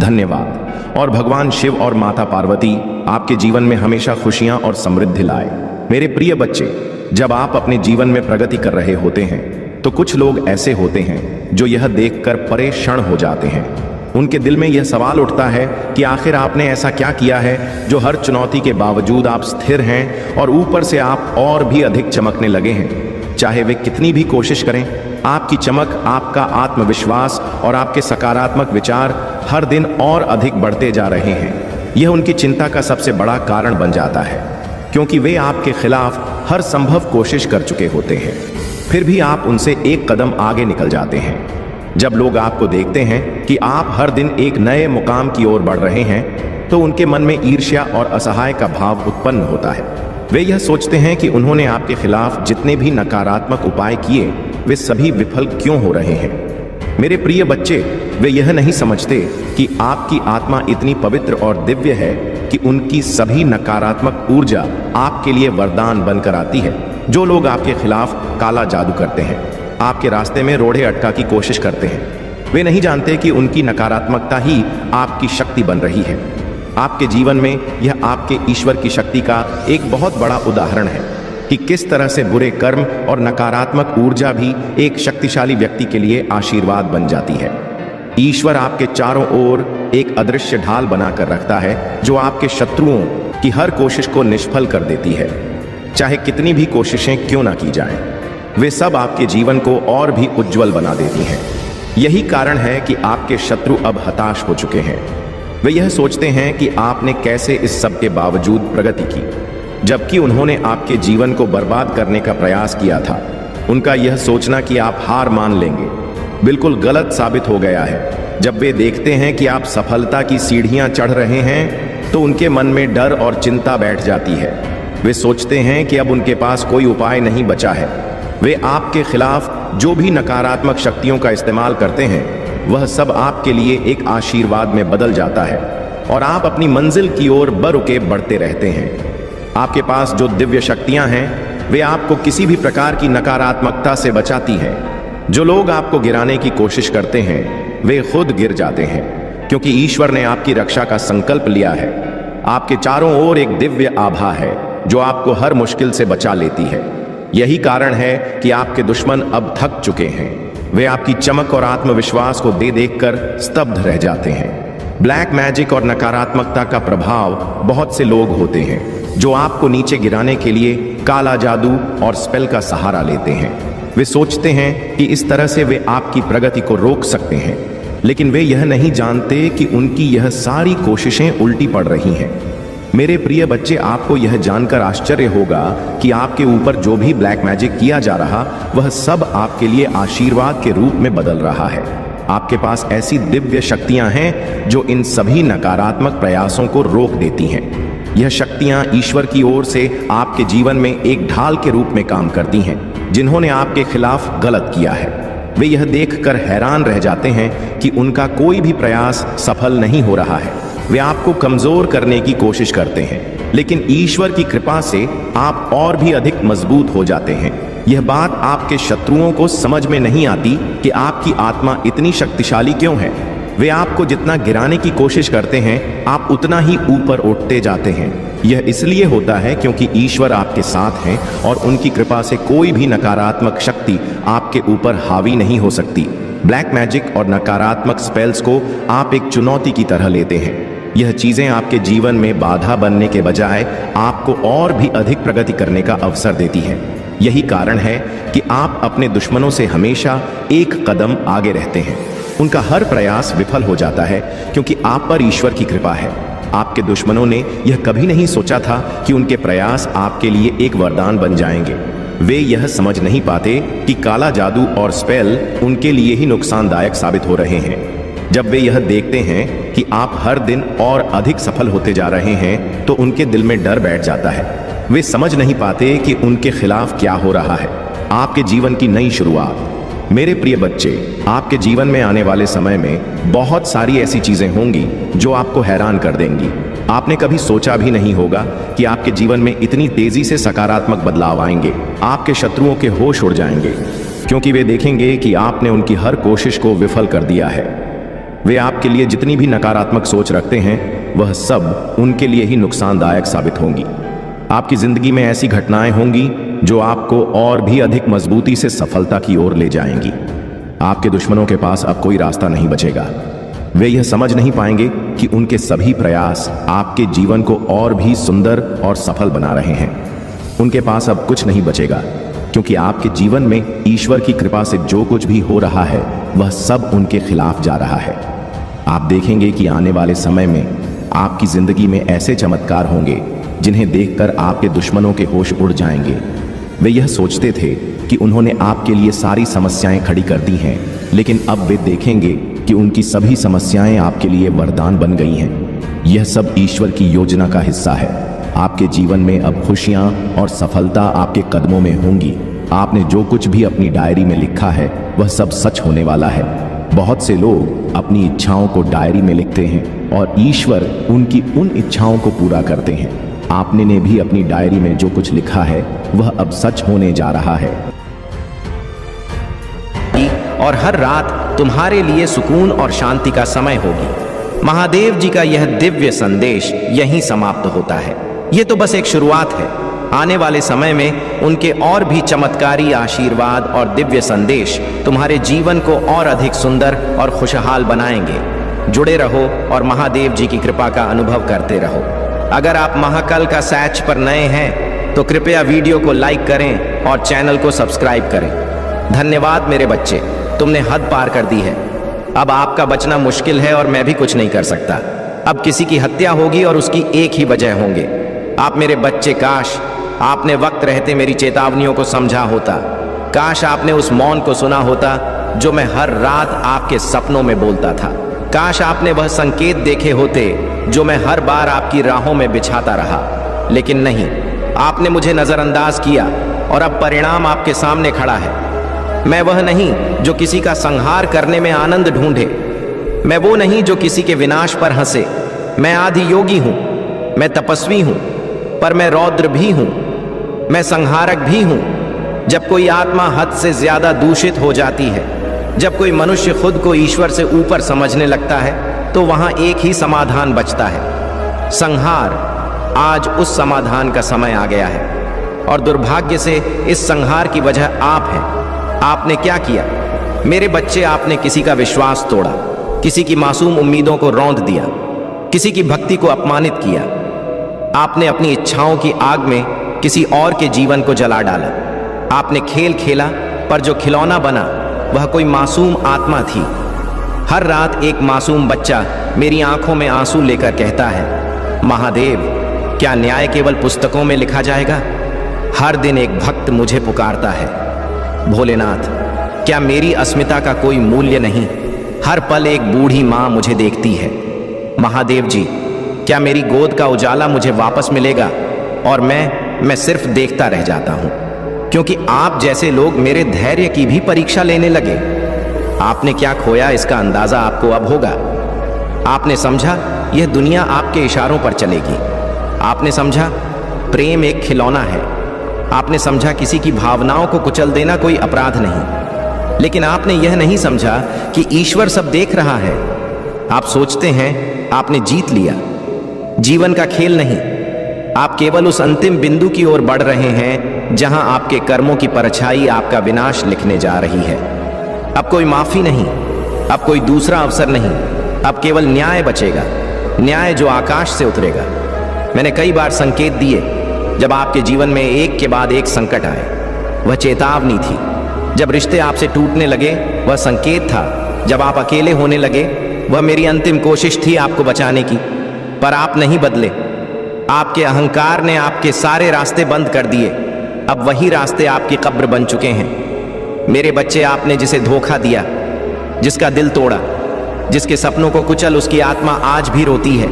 धन्यवाद। और भगवान शिव और माता पार्वती आपके जीवन में हमेशा खुशियां और समृद्धि लाए। मेरे प्रिय बच्चे, जब आप अपने जीवन में प्रगति कर रहे होते हैं तो कुछ लोग ऐसे होते हैं जो यह देखकर परेशान हो जाते हैं। उनके दिल में यह सवाल उठता है कि आखिर आपने ऐसा क्या किया है जो हर चुनौती के बावजूद आप स्थिर हैं और ऊपर से आप और भी अधिक चमकने लगे हैं। चाहे वे कितनी भी कोशिश करें, आपकी चमक, आपका आत्मविश्वास और आपके सकारात्मक विचार हर दिन और अधिक बढ़ते जा रहे हैं। यह उनकी चिंता का सबसे बड़ा कारण बन जाता है, क्योंकि वे आपके खिलाफ हर संभव कोशिश कर चुके होते हैं, फिर भी आप उनसे एक कदम आगे निकल जाते हैं। जब लोग आपको देखते हैं कि आप हर दिन एक नए मुकाम की ओर बढ़ रहे हैं तो उनके मन में ईर्ष्या और असहाय का भाव उत्पन्न होता है। वे यह सोचते हैं कि उन्होंने आपके खिलाफ जितने भी नकारात्मक उपाय किए वे सभी विफल क्यों हो रहे हैं। मेरे प्रिय बच्चे, वे यह नहीं समझते कि आपकी आत्मा इतनी पवित्र और दिव्य है कि उनकी सभी नकारात्मक ऊर्जा आपके लिए वरदान बनकर आती है। जो लोग आपके खिलाफ काला जादू करते हैं, आपके रास्ते में रोड़े अटका की कोशिश करते हैं, वे नहीं जानते कि उनकी नकारात्मकता ही आपकी शक्ति बन रही है। आपके जीवन में यह आपके ईश्वर की शक्ति का एक बहुत बड़ा उदाहरण है कि किस तरह से बुरे कर्म और नकारात्मक ऊर्जा भी एक शक्तिशाली व्यक्ति के लिए आशीर्वाद बन जाती है। ईश्वर आपके चारों ओर एक अदृश्य ढाल बनाकर रखता है जो आपके शत्रुओं की हर कोशिश को निष्फल कर देती है। चाहे कितनी भी कोशिशें क्यों ना की जाएं, वे सब आपके जीवन को और भी उज्जवल बना देती हैं। यही कारण है कि आपके शत्रु अब हताश हो चुके हैं। वे यह सोचते हैं कि आपने कैसे इस सब के बावजूद प्रगति की, जबकि उन्होंने आपके जीवन को बर्बाद करने का प्रयास किया था। उनका यह सोचना कि आप हार मान लेंगे बिल्कुल गलत साबित हो गया है। जब वे देखते हैं कि आप सफलता की सीढ़ियां चढ़ रहे हैं तो उनके मन में डर और चिंता बैठ जाती है। वे सोचते हैं कि अब उनके पास कोई उपाय नहीं बचा है। वे आपके खिलाफ जो भी नकारात्मक शक्तियों का इस्तेमाल करते हैं वह सब आपके लिए एक आशीर्वाद में बदल जाता है और आप अपनी मंजिल की ओर बरुके बढ़ते रहते हैं। आपके पास जो दिव्य शक्तियां हैं वे आपको किसी भी प्रकार की नकारात्मकता से बचाती हैं। जो लोग आपको गिराने की कोशिश करते हैं वे खुद गिर जाते हैं, क्योंकि ईश्वर ने आपकी रक्षा का संकल्प लिया है। आपके चारों ओर एक दिव्य आभा है जो आपको हर मुश्किल से बचा लेती है। यही कारण है कि आपके दुश्मन अब थक चुके हैं। वे आपकी चमक और आत्मविश्वास को देख कर स्तब्ध रह जाते हैं। ब्लैक मैजिक और नकारात्मकता का प्रभाव बहुत से लोग होते हैं जो आपको नीचे गिराने के लिए काला जादू और स्पेल का सहारा लेते हैं। वे सोचते हैं कि इस तरह से वे आपकी प्रगति को रोक सकते हैं, लेकिन वे यह नहीं जानते कि उनकी यह सारी कोशिशें उल्टी पड़ रही हैं। मेरे प्रिय बच्चे, आपको यह जानकर आश्चर्य होगा कि आपके ऊपर जो भी ब्लैक मैजिक किया जा रहा वह सब आपके लिए आशीर्वाद के रूप में बदल रहा है। आपके पास ऐसी दिव्य शक्तियां हैं जो इन सभी नकारात्मक प्रयासों को रोक देती हैं। यह शक्तियां ईश्वर की ओर से आपके जीवन में एक ढाल के रूप में काम करती हैं। जिन्होंने आपके खिलाफ गलत किया है वे यह देखकर हैरान रह जाते हैं कि उनका कोई भी प्रयास सफल नहीं हो रहा है। वे आपको कमजोर करने की कोशिश करते हैं, लेकिन ईश्वर की कृपा से आप और भी अधिक मजबूत हो जाते हैं। यह बात आपके शत्रुओं को समझ में नहीं आती कि आपकी आत्मा इतनी शक्तिशाली क्यों है। वे आपको जितना गिराने की कोशिश करते हैं आप उतना ही ऊपर उठते जाते हैं। यह इसलिए होता है क्योंकि ईश्वर आपके साथ हैं और उनकी कृपा से कोई भी नकारात्मक शक्ति आपके ऊपर हावी नहीं हो सकती। ब्लैक मैजिक और नकारात्मक स्पेल्स को आप एक चुनौती की तरह लेते हैं। यह चीजें आपके जीवन में बाधा बनने के बजाय आपको और भी अधिक प्रगति करने का अवसर देती हैं। यही कारण है कि आप अपने दुश्मनों से हमेशा एक कदम आगे रहते हैं। उनका हर प्रयास विफल हो जाता है क्योंकि आप पर ईश्वर की कृपा है। आपके दुश्मनों ने यह कभी नहीं सोचा था कि उनके प्रयास आपके लिए एक वरदान बन जाएंगे। वे यह समझ नहीं पाते कि काला जादू और स्पेल उनके लिए ही नुकसानदायक साबित हो रहे हैं। जब वे यह देखते हैं कि आप हर दिन और अधिक सफल होते जा रहे हैं तो उनके दिल में डर बैठ जाता है। वे समझ नहीं पाते कि उनके खिलाफ क्या हो रहा है। आपके जीवन की नई शुरुआत। मेरे प्रिय बच्चे, आपके जीवन में आने वाले समय में बहुत सारी ऐसी चीजें होंगी जो आपको हैरान कर देंगी। आपने कभी सोचा भी नहीं होगा कि आपके जीवन में इतनी तेजी से सकारात्मक बदलाव आएंगे। आपके शत्रुओं के होश उड़ जाएंगे, क्योंकि वे देखेंगे कि आपने उनकी हर कोशिश को विफल कर दिया है। वे आपके लिए जितनी भी नकारात्मक सोच रखते हैं, वह सब उनके लिए ही नुकसानदायक साबित होंगी। आपकी जिंदगी में ऐसी घटनाएं होंगी जो आपको और भी अधिक मजबूती से सफलता की ओर ले जाएंगी। आपके दुश्मनों के पास अब कोई रास्ता नहीं बचेगा। वे यह समझ नहीं पाएंगे कि उनके सभी प्रयास आपके जीवन को और भी सुंदर और सफल बना रहे हैं। उनके पास अब कुछ नहीं बचेगा, क्योंकि आपके जीवन में ईश्वर की कृपा से जो कुछ भी हो रहा है, वह सब उनके खिलाफ जा रहा है। आप देखेंगे कि आने वाले समय में आपकी जिंदगी में ऐसे चमत्कार होंगे जिन्हें देखकर आपके दुश्मनों के होश उड़ जाएंगे। वे यह सोचते थे कि उन्होंने आपके लिए सारी समस्याएं खड़ी कर दी हैं, लेकिन अब वे देखेंगे कि उनकी सभी समस्याएं आपके लिए वरदान बन गई हैं। यह सब ईश्वर की योजना का हिस्सा है। आपके जीवन में अब खुशियां और सफलता आपके कदमों में होंगी। आपने जो कुछ भी अपनी डायरी में लिखा है, वह सब सच होने वाला है। बहुत से लोग अपनी इच्छाओं को डायरी में लिखते हैं और ईश्वर उनकी उन इच्छाओं को पूरा करते हैं। आपने ने भी अपनी डायरी में जो कुछ लिखा है, वह अब सच होने जा रहा है। और हर रात तुम्हारे लिए सुकून और शांति का समय होगी। महादेव जी का यह दिव्य संदेश यहीं समाप्त होता है। ये तो बस एक शुरुआत है। आने वाले समय में उनके और भी चमत्कारी आशीर्वाद और दिव्य संदेश तुम्हारे जीवन को और अधिक सुंदर और खुशहाल बनाएंगे। जुड़े रहो और महादेव जी की कृपा का अनुभव करते रहो। अगर आप महाकाल का सैच पर नए हैं तो कृपया वीडियो को लाइक करें और चैनल को सब्सक्राइब करें। धन्यवाद मेरे बच्चे, तुमने हद पार कर दी है। अब आपका बचना मुश्किल है और मैं भी कुछ नहीं कर सकता। अब किसी की हत्या होगी और उसकी एक ही वजह होंगे। आप मेरे बच्चे, काश आपने वक्त रहते मेरी चेतावनियों को समझा होता। काश आपने उस मौन को सुना होता जो मैं हर रात आपके सपनों में बोलता था। काश आपने वह संकेत देखे होते जो मैं हर बार आपकी राहों में बिछाता रहा। लेकिन नहीं, आपने मुझे नजरअंदाज किया और अब परिणाम आपके सामने खड़ा है। मैं वह नहीं जो किसी का संहार करने में आनंद ढूंढे। मैं वो नहीं जो किसी के विनाश पर हंसे। मैं आदि योगी हूं, मैं तपस्वी हूं, पर मैं रौद्र भी हूं, मैं संहारक भी हूं। जब कोई आत्मा हद से ज्यादा दूषित हो जाती है, जब कोई मनुष्य खुद को ईश्वर से ऊपर समझने लगता है, तो वहां एक ही समाधान बचता है, संहार। आज उस समाधान का समय आ गया है और दुर्भाग्य से इस संहार की वजह आप हैं। आपने क्या किया मेरे बच्चे? आपने किसी का विश्वास तोड़ा, किसी की मासूम उम्मीदों को रौंद दिया, किसी की भक्ति को अपमानित किया। आपने अपनी इच्छाओं की आग में किसी और के जीवन को जला डाला। आपने खेल खेला, पर जो खिलौना बना वह कोई मासूम आत्मा थी। हर रात एक मासूम बच्चा मेरी आंखों में आंसू लेकर कहता है, महादेव, क्या न्याय केवल पुस्तकों में लिखा जाएगा? हर दिन एक भक्त मुझे पुकारता है, भोलेनाथ, क्या मेरी अस्मिता का कोई मूल्य नहीं? हर पल एक बूढ़ी माँ मुझे देखती है। महादेव जी, क्या मेरी गोद का उजाला मुझे वापस मिलेगा? और मैं सिर्फ देखता रह जाता हूँ, क्योंकि आप जैसे लोग मेरे धैर्य की भी परीक्षा लेने लगे। आपने क्या खोया इसका अंदाजा आपको अब होगा। आपने समझा यह दुनिया आपके इशारों पर चलेगी। आपने समझा प्रेम एक खिलौना है। आपने समझा किसी की भावनाओं को कुचल देना कोई अपराध नहीं। लेकिन आपने यह नहीं समझा कि ईश्वर सब देख रहा है। आप सोचते हैं आपने जीत लिया। जीवन का खेल नहीं, आप केवल उस अंतिम बिंदु की ओर बढ़ रहे हैं जहां आपके कर्मों की परछाई आपका विनाश लिखने जा रही है। अब कोई माफी नहीं, अब कोई दूसरा अवसर नहीं, अब केवल न्याय बचेगा, न्याय जो आकाश से उतरेगा। मैंने कई बार संकेत दिए जब आपके जीवन में एक के बाद एक संकट आए। वह चेतावनी थी। जब रिश्ते आपसे टूटने लगे, वह संकेत था। जब आप अकेले होने लगे, वह मेरी अंतिम कोशिश थी आपको बचाने की। पर आप नहीं बदले। आपके अहंकार ने आपके सारे रास्ते बंद कर दिए। अब वही रास्ते आपकी कब्र बन चुके हैं। मेरे बच्चे, आपने जिसे धोखा दिया, जिसका दिल तोड़ा, जिसके सपनों को कुचल, उसकी आत्मा आज भी रोती है।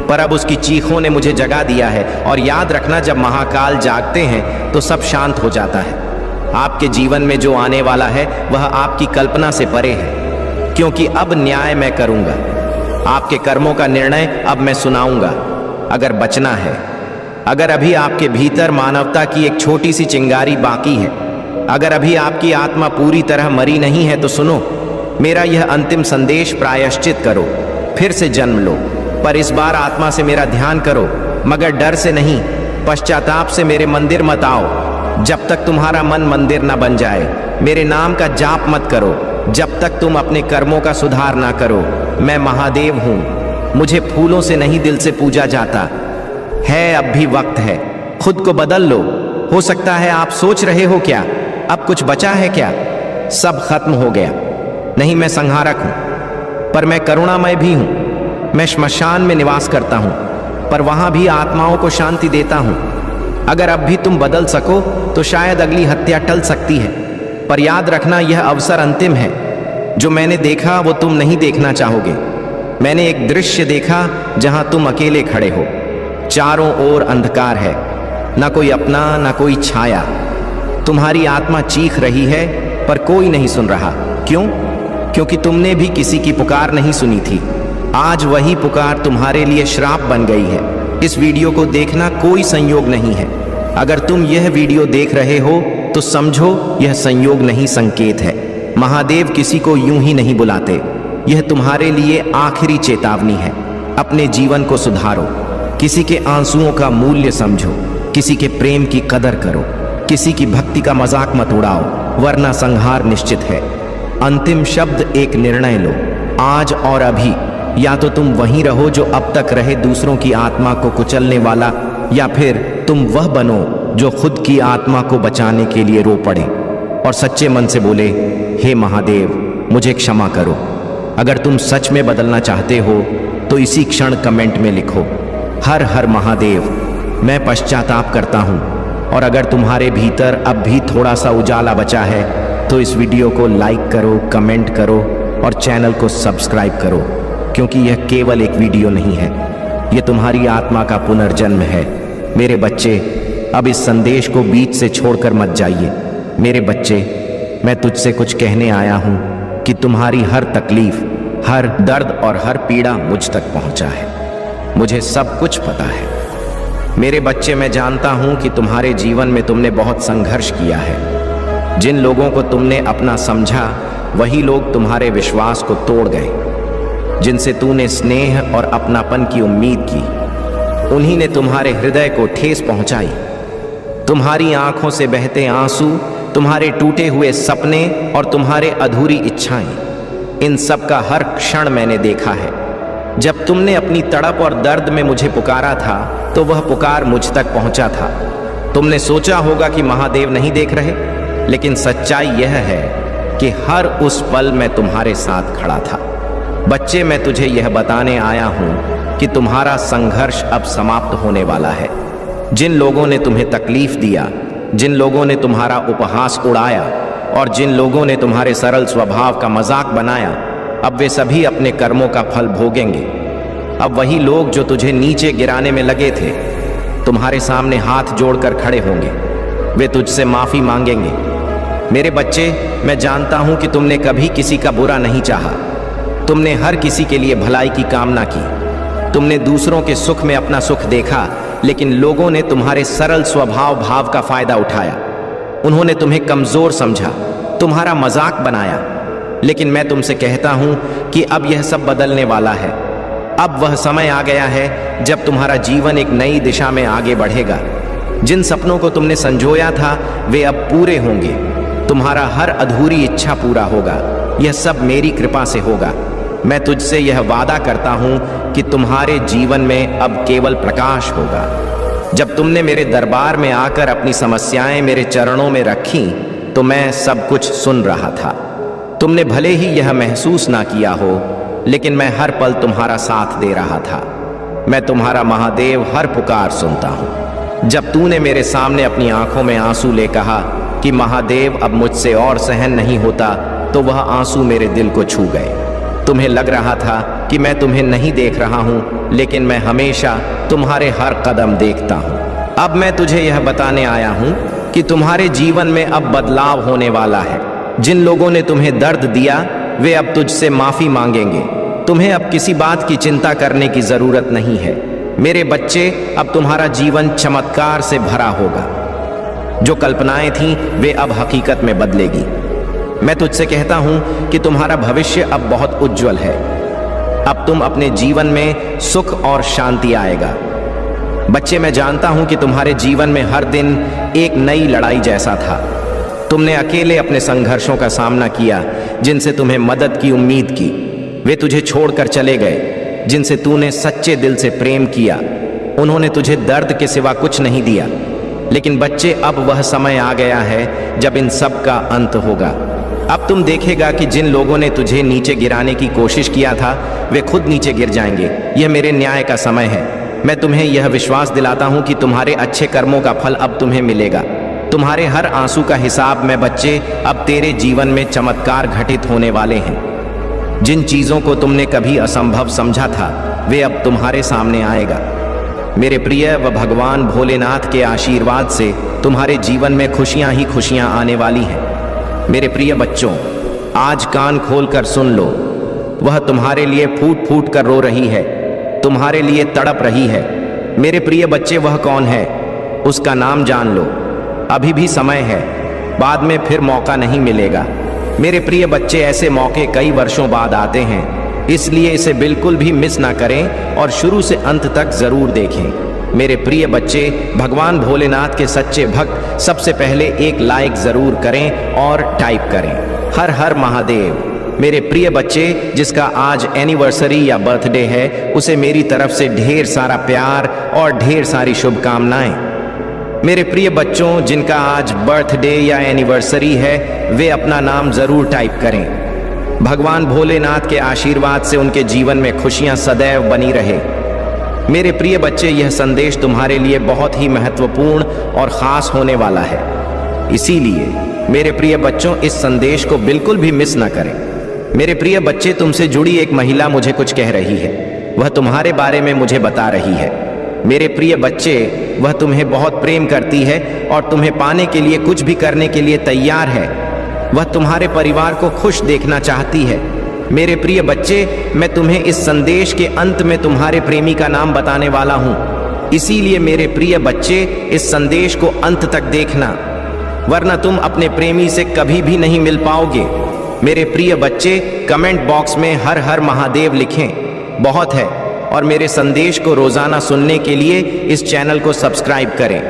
पर अब उसकी चीखों ने मुझे जगा दिया है। और याद रखना, जब महाकाल जागते हैं तो सब शांत हो जाता है। आपके जीवन में जो आने वाला है वह आपकी कल्पना से परे है, क्योंकि अब न्याय मैं करूंगा। आपके कर्मों का निर्णय अब मैं सुनाऊंगा। अगर बचना है, अगर अभी आपके भीतर मानवता की एक छोटी सी चिंगारी बाकी है, अगर अभी आपकी आत्मा पूरी तरह मरी नहीं है, तो सुनो मेरा यह अंतिम संदेश। प्रायश्चित करो, फिर से जन्म लो, पर इस बार आत्मा से मेरा ध्यान करो, मगर डर से नहीं, पश्चाताप से मेरे मंदिर मत आओ। जब तक तुम्हारा मन मंदिर ना बन जाए, मेरे नाम का जाप मत करो, जब तक तुम अपने कर्मों का सुधार ना करो। मैं महादेव हूँ, मुझे फूलों से नहीं दिल से पूजा जाता है। अब भी वक्त है, खुद को बदल लो। हो सकता है आप सोच रहे हो क्या अब कुछ बचा है क्या? सब खत्म हो गया। नहीं, मैं संहारक हूं, पर मैं करुणामय भी हूं। मैं श्मशान में निवास करता हूं, पर वहां भी आत्माओं को शांति देता हूं। अगर अब भी तुम बदल सको तो शायद अगली हत्या टल सकती है, पर याद रखना यह अवसर अंतिम है। जो मैंने देखा वो तुम नहीं देखना चाहोगे। मैंने एक दृश्य देखा जहां तुम अकेले खड़े हो, चारों ओर अंधकार है, ना कोई अपना ना कोई छाया। तुम्हारी आत्मा चीख रही है पर कोई नहीं सुन रहा। क्यों? क्योंकि तुमने भी किसी की पुकार नहीं सुनी थी। आज वही पुकार तुम्हारे लिए श्राप बन गई है। इस वीडियो को देखना कोई संयोग नहीं है। अगर तुम यह वीडियो देख रहे हो तो समझो यह संयोग नहीं, संकेत है। महादेव किसी को यूं ही नहीं बुलाते। यह तुम्हारे लिए आखिरी चेतावनी है। अपने जीवन को सुधारो, किसी के आंसुओं का मूल्य समझो, किसी के प्रेम की कदर करो, किसी की भक्ति का मजाक मत उड़ाओ, वरना संहार निश्चित है। अंतिम शब्द एक निर्णय लो, आज और अभी। या तो तुम वहीं रहो जो अब तक रहे, दूसरों की आत्मा को कुचलने वाला, या फिर तुम वह बनो जो खुद की आत्मा को बचाने के लिए रो पड़े और सच्चे मन से बोले, हे महादेव मुझे क्षमा करो। अगर तुम सच में बदलना चाहते हो तो इसी क्षण कमेंट में लिखो, हर हर महादेव, मैं पश्चाताप करता हूँ। और अगर तुम्हारे भीतर अब भी थोड़ा सा उजाला बचा है तो इस वीडियो को लाइक करो, कमेंट करो और चैनल को सब्सक्राइब करो, क्योंकि यह केवल एक वीडियो नहीं है, यह तुम्हारी आत्मा का पुनर्जन्म है। मेरे बच्चे, अब इस संदेश को बीच से छोड़कर मत जाइए। मेरे बच्चे, मैं तुझसे कुछ कहने आया हूँ कि तुम्हारी हर तकलीफ, हर दर्द और हर पीड़ा मुझ तक पहुँचा है। मुझे सब कुछ पता है। मेरे बच्चे, मैं जानता हूं कि तुम्हारे जीवन में तुमने बहुत संघर्ष किया है। जिन लोगों को तुमने अपना समझा वही लोग तुम्हारे विश्वास को तोड़ गए। जिनसे तूने स्नेह और अपनापन की उम्मीद की, उन्हीं ने तुम्हारे हृदय को ठेस पहुंचाई। तुम्हारी आंखों से बहते आंसू, तुम्हारे टूटे हुए सपने और तुम्हारे अधूरी इच्छाएं, इन सब का हर क्षण मैंने देखा है। जब तुमने अपनी तड़प और दर्द में मुझे पुकारा था तो वह पुकार मुझ तक पहुंचा था। तुमने सोचा होगा कि महादेव नहीं देख रहे, लेकिन सच्चाई यह है कि हर उस पल मैं तुम्हारे साथ खड़ा था। बच्चे, मैं तुझे यह बताने आया हूं कि तुम्हारा संघर्ष अब समाप्त होने वाला है। जिन लोगों ने तुम्हें तकलीफ दिया, जिन लोगों ने तुम्हारा उपहास उड़ाया और जिन लोगों ने तुम्हारे सरल स्वभाव का मजाक बनाया, अब वे सभी अपने कर्मों का फल भोगेंगे। अब वही लोग जो तुझे नीचे गिराने में लगे थे, तुम्हारे सामने हाथ जोड़कर खड़े होंगे। वे तुझसे माफी मांगेंगे। मेरे बच्चे, मैं जानता हूं कि तुमने कभी किसी का बुरा नहीं चाहा। तुमने हर किसी के लिए भलाई की कामना की। तुमने दूसरों के सुख में अपना सुख देखा, लेकिन लोगों ने तुम्हारे सरल स्वभाव भाव का फायदा उठाया। उन्होंने तुम्हें कमजोर समझा, तुम्हारा मजाक बनाया। लेकिन मैं तुमसे कहता हूं कि अब यह सब बदलने वाला है। अब वह समय आ गया है जब तुम्हारा जीवन एक नई दिशा में आगे बढ़ेगा। जिन सपनों को तुमने संजोया था वे अब पूरे होंगे। तुम्हारा हर अधूरी इच्छा पूरा होगा। यह सब मेरी कृपा से होगा। मैं तुझसे यह वादा करता हूं कि तुम्हारे जीवन में अब केवल प्रकाश होगा। जब तुमने मेरे दरबार में आकर अपनी समस्याएं मेरे चरणों में रखी तो मैं सब कुछ सुन रहा था। तुमने भले ही यह महसूस ना किया हो, लेकिन मैं हर पल तुम्हारा साथ दे रहा था। मैं तुम्हारा महादेव हर पुकार सुनता हूं। जब तूने मेरे सामने अपनी आंखों में आंसू ले कहा कि महादेव अब मुझसे और सहन नहीं होता, तो वह आंसू मेरे दिल को छू गए। तुम्हें लग रहा था कि मैं तुम्हें नहीं देख रहा हूं, लेकिन मैं हमेशा तुम्हारे हर कदम देखता हूं। अब मैं तुझे यह बताने आया हूं कि तुम्हारे जीवन में अब बदलाव होने वाला है। जिन लोगों ने तुम्हें दर्द दिया वे अब तुझसे माफी मांगेंगे। तुम्हें अब किसी बात की चिंता करने की जरूरत नहीं है। मेरे बच्चे, अब तुम्हारा जीवन चमत्कार से भरा होगा। जो कल्पनाएं थीं वे अब हकीकत में बदलेगी। मैं तुझसे कहता हूं कि तुम्हारा भविष्य अब बहुत उज्जवल है। अब तुम अपने जीवन में सुख और शांति आएगा। बच्चे, मैं जानता हूं कि तुम्हारे जीवन में हर दिन एक नई लड़ाई जैसा था। तुमने अकेले अपने संघर्षों का सामना किया जिनसे तुम्हें मदद की उम्मीद की। वे तुझे छोड़कर चले गए जिनसे तूने सच्चे दिल से प्रेम किया। उन्होंने तुझे दर्द के सिवा कुछ नहीं दिया। लेकिन बच्चे, अब वह समय आ गया है जब इन सब का अंत होगा। अब तुम देखेगा कि जिन लोगों ने तुझे नीचे गिराने की कोशिश किया था वे खुद नीचे गिर जाएंगे। यह मेरे न्याय का समय है। मैं तुम्हें यह विश्वास दिलाता हूं कि तुम्हारे अच्छे कर्मों का फल अब तुम्हें मिलेगा। तुम्हारे हर आंसू का हिसाब मैं बच्चे, अब तेरे जीवन में चमत्कार घटित होने वाले हैं। जिन चीजों को तुमने कभी असंभव समझा था वे अब तुम्हारे सामने आएगा। मेरे प्रिय, व भगवान भोलेनाथ के आशीर्वाद से तुम्हारे जीवन में खुशियां ही खुशियां आने वाली हैं। मेरे प्रिय बच्चों, आज कान खोलकर सुन लो। वह तुम्हारे लिए फूट फूट कर रो रही है, तुम्हारे लिए तड़प रही है। मेरे प्रिय बच्चे, वह कौन है? उसका नाम जान लो। अभी भी समय है, बाद में फिर मौका नहीं मिलेगा। मेरे प्रिय बच्चे, ऐसे मौके कई वर्षों बाद आते हैं, इसलिए इसे बिल्कुल भी मिस ना करें और शुरू से अंत तक जरूर देखें। मेरे प्रिय बच्चे, भगवान भोलेनाथ के सच्चे भक्त सबसे पहले एक लाइक जरूर करें और टाइप करें हर हर महादेव। मेरे प्रिय बच्चे, जिसका आज एनिवर्सरी या बर्थडे है उसे मेरी तरफ से ढेर सारा प्यार और ढेर सारी शुभकामनाएं। मेरे प्रिय बच्चों, जिनका आज बर्थडे या एनिवर्सरी है वे अपना नाम जरूर टाइप करें। भगवान भोलेनाथ के आशीर्वाद से उनके जीवन में खुशियां सदैव बनी रहे। मेरे प्रिय बच्चे, यह संदेश तुम्हारे लिए बहुत ही महत्वपूर्ण और खास होने वाला है। इसीलिए मेरे प्रिय बच्चों, इस संदेश को बिल्कुल भी मिस ना करें। मेरे प्रिय बच्चे, तुमसे जुड़ी एक महिला मुझे कुछ कह रही है। वह तुम्हारे बारे में मुझे बता रही है। मेरे प्रिय बच्चे, वह तुम्हें बहुत प्रेम करती है और तुम्हें पाने के लिए कुछ भी करने के लिए तैयार है। वह तुम्हारे परिवार को खुश देखना चाहती है। मेरे प्रिय बच्चे, मैं तुम्हें इस संदेश के अंत में तुम्हारे प्रेमी का नाम बताने वाला हूं। इसीलिए मेरे प्रिय बच्चे, इस संदेश को अंत तक देखना, वरना तुम अपने प्रेमी से कभी भी नहीं मिल पाओगे। मेरे प्रिय बच्चे, कमेंट बॉक्स में हर हर महादेव लिखें, बहुत है। और मेरे संदेश को रोजाना सुनने के लिए इस चैनल को सब्सक्राइब करें।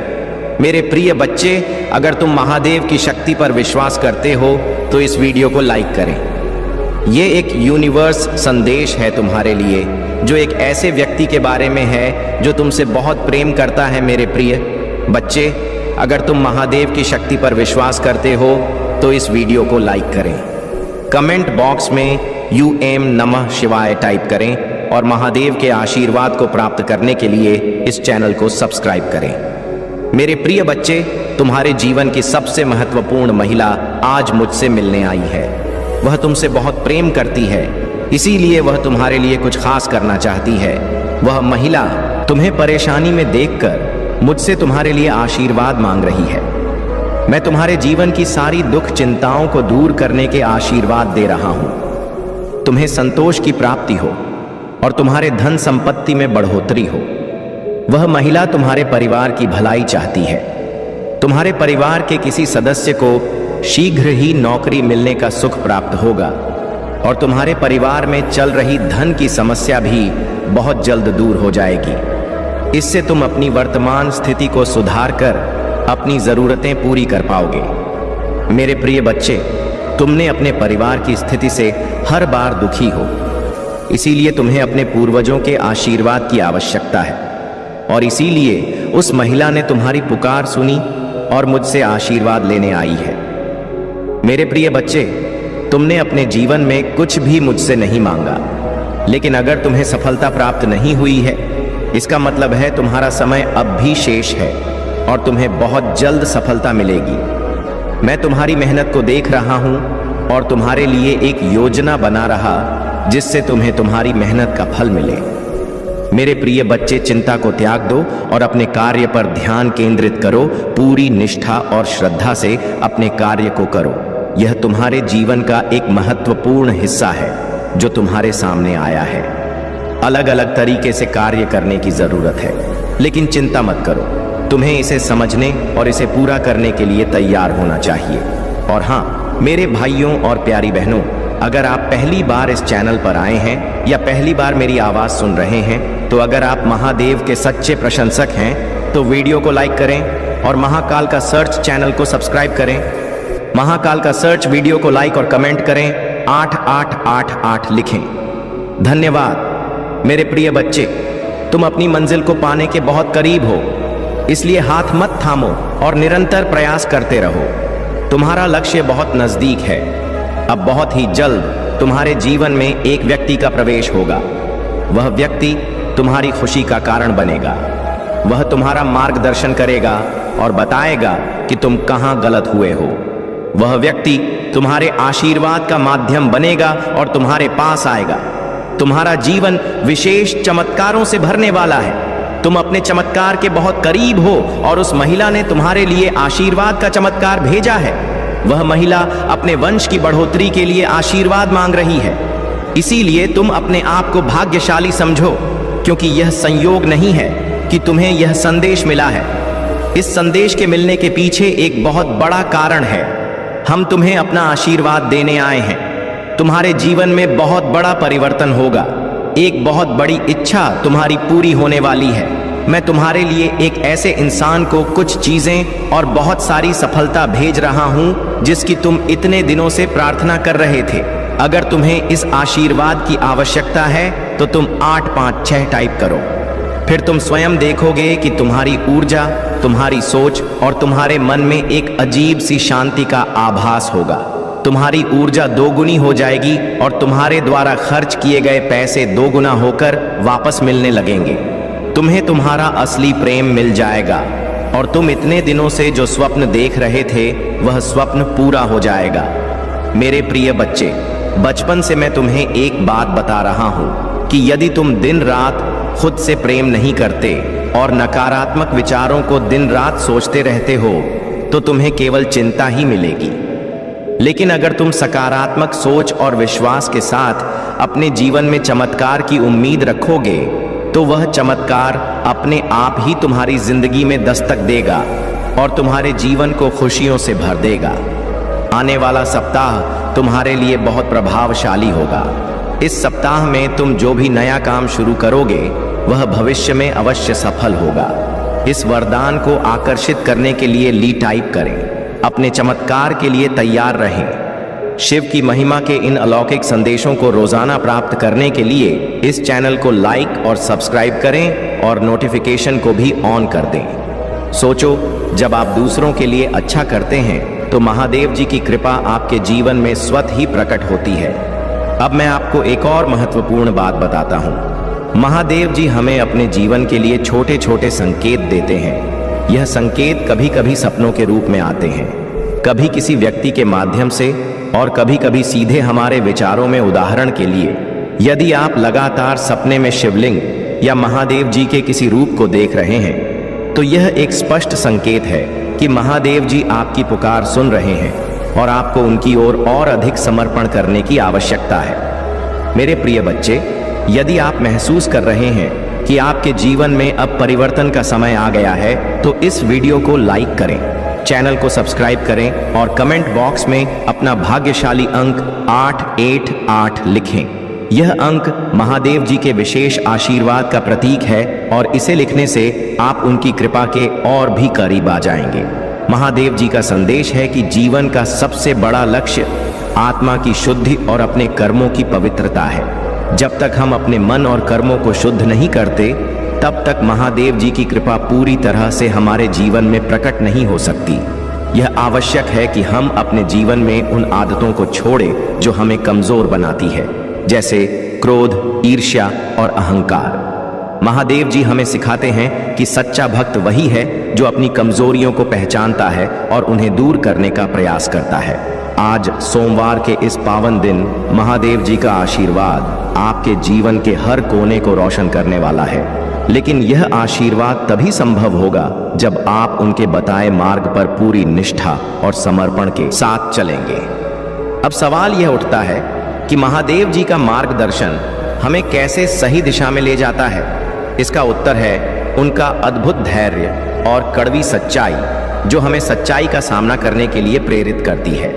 मेरे प्रिय बच्चे, अगर तुम महादेव की शक्ति पर विश्वास करते हो तो इस वीडियो को लाइक करें। ये एक यूनिवर्स संदेश है तुम्हारे लिए, जो एक ऐसे व्यक्ति के बारे में है जो तुमसे बहुत प्रेम करता है। मेरे प्रिय बच्चे, अगर तुम महादेव की शक्ति पर विश्वास करते हो तो इस वीडियो को लाइक करें। कमेंट बॉक्स में यूएम नमः शिवाय टाइप करें और महादेव के आशीर्वाद को प्राप्त करने के लिए इस चैनल को सब्सक्राइब करें। मेरे प्रिय बच्चे, तुम्हारे जीवन की सबसे महत्वपूर्ण महिला आज मुझसे मिलने आई है। वह तुमसे बहुत प्रेम करती है, इसीलिए वह तुम्हारे लिए कुछ खास करना चाहती है। वह महिला तुम्हें परेशानी में देखकर मुझसे तुम्हारे लिए आशीर्वाद मांग रही है। मैं तुम्हारे जीवन की सारी दुख चिंताओं को दूर करने के आशीर्वाद दे रहा हूं। तुम्हें संतोष की प्राप्ति हो और तुम्हारे धन संपत्ति में बढ़ोतरी हो। वह महिला तुम्हारे परिवार की भलाई चाहती है। तुम्हारे परिवार के किसी सदस्य को शीघ्र ही नौकरी मिलने का सुख प्राप्त होगा और तुम्हारे परिवार में चल रही धन की समस्या भी बहुत जल्द दूर हो जाएगी। इससे तुम अपनी वर्तमान स्थिति को सुधार कर अपनी जरूरतें पूरी कर पाओगे। मेरे प्रिय बच्चे, तुमने अपने परिवार की स्थिति से हर बार दुखी हो, इसीलिए तुम्हें अपने पूर्वजों के आशीर्वाद की आवश्यकता है। और इसीलिए उस महिला ने तुम्हारी पुकार सुनी और मुझसे आशीर्वाद लेने आई है। मेरे प्रिय बच्चे, तुमने अपने जीवन में कुछ भी मुझसे नहीं मांगा, लेकिन अगर तुम्हें सफलता प्राप्त नहीं हुई है, इसका मतलब है तुम्हारा समय अब भी शेष है और तुम्हें बहुत जल्द सफलता मिलेगी। मैं तुम्हारी मेहनत को देख रहा हूं और तुम्हारे लिए एक योजना बना रहा जिससे तुम्हें तुम्हारी मेहनत का फल मिले। मेरे प्रिय बच्चे, चिंता को त्याग दो और अपने कार्य पर ध्यान केंद्रित करो। पूरी निष्ठा और श्रद्धा से अपने कार्य को करो। यह तुम्हारे जीवन का एक महत्वपूर्ण हिस्सा है जो तुम्हारे सामने आया है। अलग अलग तरीके से कार्य करने की जरूरत है, लेकिन चिंता मत करो, तुम्हें इसे समझने और इसे पूरा करने के लिए तैयार होना चाहिए। और हाँ, मेरे भाइयों और प्यारी बहनों, अगर आप पहली बार इस चैनल पर आए हैं या पहली बार मेरी आवाज सुन रहे हैं, तो अगर आप महादेव के सच्चे प्रशंसक हैं तो वीडियो को लाइक करें और महाकाल का सर्च चैनल को सब्सक्राइब करें। महाकाल का सर्च वीडियो को लाइक और कमेंट करें, 8888 लिखें। धन्यवाद मेरे प्रिय बच्चे, तुम अपनी मंजिल को पाने के बहुत करीब हो, इसलिए हाथ मत थामो और निरंतर प्रयास करते रहो। तुम्हारा लक्ष्य बहुत नजदीक है। अब बहुत ही जल्द तुम्हारे जीवन में एक व्यक्ति का प्रवेश होगा। वह व्यक्ति तुम्हारी खुशी का कारण बनेगा। वह तुम्हारा मार्गदर्शन करेगा और बताएगा कि तुम कहां गलत हुए हो। वह व्यक्ति तुम्हारे आशीर्वाद का माध्यम बनेगा और तुम्हारे पास आएगा। तुम्हारा जीवन विशेष चमत्कारों से भरने वाला है। तुम अपने चमत्कार के बहुत करीब हो और उस महिला ने तुम्हारे लिए आशीर्वाद का चमत्कार भेजा है। वह महिला अपने वंश की बढ़ोतरी के लिए आशीर्वाद मांग रही है। इसीलिए तुम अपने आप को भाग्यशाली समझो, क्योंकि यह संयोग नहीं है कि तुम्हें यह संदेश मिला है। इस संदेश के मिलने के पीछे एक बहुत बड़ा कारण है। हम तुम्हें अपना आशीर्वाद देने आए हैं। तुम्हारे जीवन में बहुत बड़ा परिवर्तन होगा। एक बहुत बड़ी इच्छा तुम्हारी पूरी होने वाली है। मैं तुम्हारे लिए एक ऐसे इंसान को कुछ चीजें और बहुत सारी सफलता भेज रहा हूं जिसकी तुम इतने दिनों से प्रार्थना कर रहे थे। अगर तुम्हें इस आशीर्वाद की आवश्यकता है तो तुम 856 टाइप करो। फिर तुम स्वयं देखोगे कि तुम्हारी ऊर्जा, तुम्हारी सोच और तुम्हारे मन में एक अजीब सी शांति का आभास होगा। तुम्हारी ऊर्जा दोगुनी हो जाएगी और तुम्हारे द्वारा खर्च किए गए पैसे दोगुना होकर वापस मिलने लगेंगे। तुम्हें तुम्हारा असली प्रेम मिल जाएगा और तुम इतने दिनों से जो स्वप्न देख रहे थे वह स्वप्न पूरा हो जाएगा। मेरे प्रिय बच्चे, बचपन से मैं तुम्हें एक बात बता रहा हूं कि यदि तुम दिन रात खुद से प्रेम नहीं करते और नकारात्मक विचारों को दिन रात सोचते रहते हो तो तुम्हें केवल चिंता ही मिलेगी। लेकिन अगर तुम सकारात्मक सोच और विश्वास के साथ अपने जीवन में चमत्कार की उम्मीद रखोगे तो वह चमत्कार अपने आप ही तुम्हारी जिंदगी में दस्तक देगा और तुम्हारे जीवन को खुशियों से भर देगा। आने वाला सप्ताह तुम्हारे लिए बहुत प्रभावशाली होगा। इस सप्ताह में तुम जो भी नया काम शुरू करोगे वह भविष्य में अवश्य सफल होगा। इस वरदान को आकर्षित करने के लिए ली टाइप करें। अपने चमत्कार के लिए तैयार रहें। शिव की महिमा के इन अलौकिक संदेशों को रोजाना प्राप्त करने के लिए इस चैनल को लाइक और सब्सक्राइब करें और नोटिफिकेशन को भी ऑन कर दें। सोचो, जब आप दूसरों के लिए अच्छा करते हैं तो महादेव जी की कृपा आपके जीवन में स्वतः ही प्रकट होती है। अब मैं आपको एक और महत्वपूर्ण बात बताता हूँ। महादेव जी हमें अपने जीवन के लिए छोटे छोटे संकेत देते हैं। यह संकेत कभी कभी सपनों के रूप में आते हैं, कभी किसी व्यक्ति के माध्यम से और कभी कभी सीधे हमारे विचारों में। उदाहरण के लिए, यदि आप लगातार सपने में शिवलिंग या महादेव जी के किसी रूप को देख रहे हैं तो यह एक स्पष्ट संकेत है कि महादेव जी आपकी पुकार सुन रहे हैं और आपको उनकी ओर और अधिक समर्पण करने की आवश्यकता है। मेरे प्रिय बच्चे, यदि आप महसूस कर रहे हैं कि आपके जीवन में अब परिवर्तन का समय आ गया है तो इस वीडियो को लाइक करें, चैनल को सब्सक्राइब करें और कमेंट बॉक्स में अपना भाग्यशाली अंक 888 लिखें। यह अंक महादेव जी के विशेष आशीर्वाद का प्रतीक है और इसे लिखने से आप उनकी कृपा के और भी करीब आ जाएंगे। महादेव जी का संदेश है कि जीवन का सबसे बड़ा लक्ष्य आत्मा की शुद्धि और अपने कर्मों की पवित्रता है। जब तक हम अपने मन और कर्मों को शुद्ध नहीं करते तब तक महादेव जी की कृपा पूरी तरह से हमारे जीवन में प्रकट नहीं हो सकती। यह आवश्यक है कि हम अपने जीवन में उन आदतों को छोड़ें जो हमें कमजोर बनाती है, जैसे क्रोध, ईर्ष्या और अहंकार। महादेव जी हमें सिखाते हैं कि सच्चा भक्त वही है जो अपनी कमजोरियों को पहचानता है और उन्हें दूर करने का प्रयास करता है। आज सोमवार के इस पावन दिन महादेव जी का आशीर्वाद आपके जीवन के हर कोने को रोशन करने वाला है। लेकिन यह आशीर्वाद तभी संभव होगा जब आप उनके बताए मार्ग पर पूरी निष्ठा और समर्पण के साथ चलेंगे। अब सवाल यह उठता है कि महादेव जी का मार्गदर्शन हमें कैसे सही दिशा में ले जाता है? इसका उत्तर है उनका अद्भुत धैर्य और कड़वी सच्चाई, जो हमें सच्चाई का सामना करने के लिए प्रेरित करती है।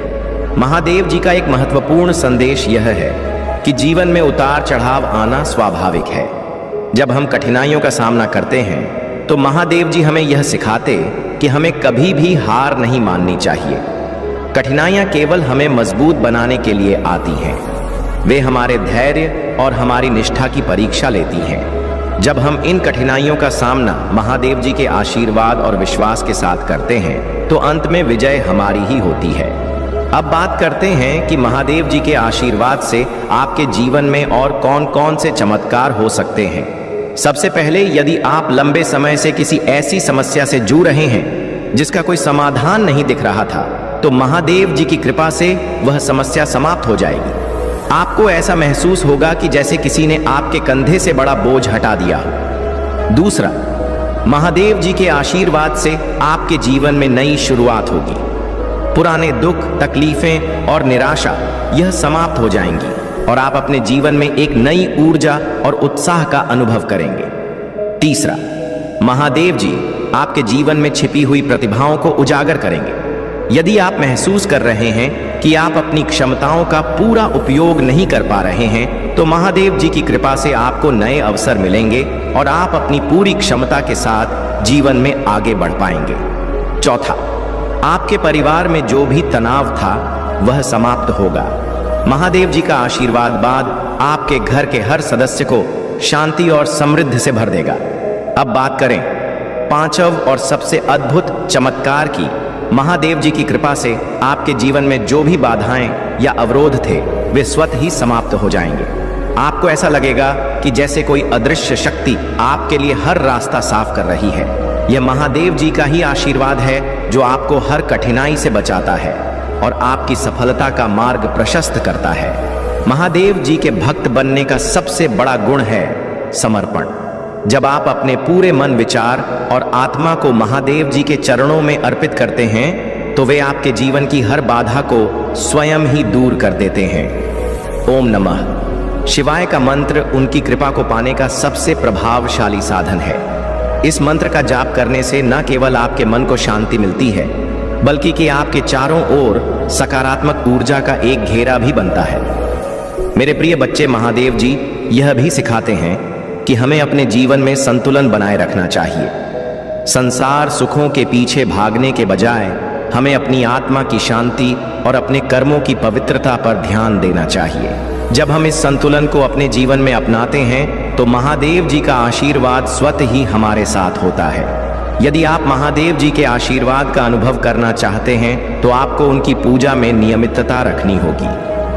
महादेव जी का एक महत्वपूर्ण संदेश यह है कि जीवन में उतार चढ़ाव आना स्वाभाविक है। जब हम कठिनाइयों का सामना करते हैं तो महादेव जी हमें यह सिखाते कि हमें कभी भी हार नहीं माननी चाहिए। कठिनाइयां केवल हमें मजबूत बनाने के लिए आती हैं। वे हमारे धैर्य और हमारी निष्ठा की परीक्षा लेती हैं। जब हम इन कठिनाइयों का सामना महादेव जी के आशीर्वाद और विश्वास के साथ करते हैं तो अंत में विजय हमारी ही होती है। अब बात करते हैं कि महादेव जी के आशीर्वाद से आपके जीवन में और कौन कौन से चमत्कार हो सकते हैं। सबसे पहले, यदि आप लंबे समय से किसी ऐसी समस्या से जूझ रहे हैं जिसका कोई समाधान नहीं दिख रहा था, तो महादेव जी की कृपा से वह समस्या समाप्त हो जाएगी। आपको ऐसा महसूस होगा कि जैसे किसी ने आपके कंधे से बड़ा बोझ हटा दिया हो। दूसरा, महादेव जी के आशीर्वाद से आपके जीवन में नई शुरुआत होगी। पुराने दुख, तकलीफें और निराशा यह समाप्त हो जाएंगी और आप अपने जीवन में एक नई ऊर्जा और उत्साह का अनुभव करेंगे। तीसरा, महादेव जी आपके जीवन में छिपी हुई प्रतिभाओं को उजागर करेंगे। यदि आप महसूस कर रहे हैं कि आप अपनी क्षमताओं का पूरा उपयोग नहीं कर पा रहे हैं, तो महादेव जी की कृपा से आपको नए अवसर मिलेंगे और आप अपनी पूरी क्षमता के साथ जीवन में आगे बढ़ पाएंगे। चौथा, आपके परिवार में जो भी तनाव था वह समाप्त होगा। महादेव जी का आशीर्वाद बाद आपके घर के हर सदस्य को शांति और समृद्धि से भर देगा। अब बात करें पांचव और सबसे अद्भुत चमत्कार की। महादेव जी की कृपा से आपके जीवन में जो भी बाधाएं या अवरोध थे वे स्वतः ही समाप्त हो जाएंगे। आपको ऐसा लगेगा कि जैसे कोई अदृश्य शक्ति आपके लिए हर रास्ता साफ कर रही है। यह महादेव जी का ही आशीर्वाद है जो आपको हर कठिनाई से बचाता है और आपकी सफलता का मार्ग प्रशस्त करता है। महादेव जी के भक्त बनने का सबसे बड़ा गुण है समर्पण। जब आप अपने पूरे मन, विचार और आत्मा को महादेव जी के चरणों में अर्पित करते हैं तो वे आपके जीवन की हर बाधा को स्वयं ही दूर कर देते हैं। ओम नमः शिवाय का मंत्र उनकी कृपा को पाने का सबसे प्रभावशाली साधन है। इस मंत्र का जाप करने से न केवल आपके मन को शांति मिलती है, बल्कि कि आपके चारों ओर सकारात्मक ऊर्जा का एक घेरा भी बनता है। मेरे प्रिय बच्चे, महादेव जी यह भी सिखाते हैं कि हमें अपने जीवन में संतुलन बनाए रखना चाहिए। संसार सुखों के पीछे भागने के बजाय हमें अपनी आत्मा की शांति और अपने कर्मों की पवित्रता पर ध्यान देना चाहिए। जब हम इस संतुलन को अपने जीवन में अपनाते हैं तो महादेव जी का आशीर्वाद स्वतः ही हमारे साथ होता है। यदि आप महादेव जी के आशीर्वाद का अनुभव करना चाहते हैं तो आपको उनकी पूजा में नियमितता रखनी होगी।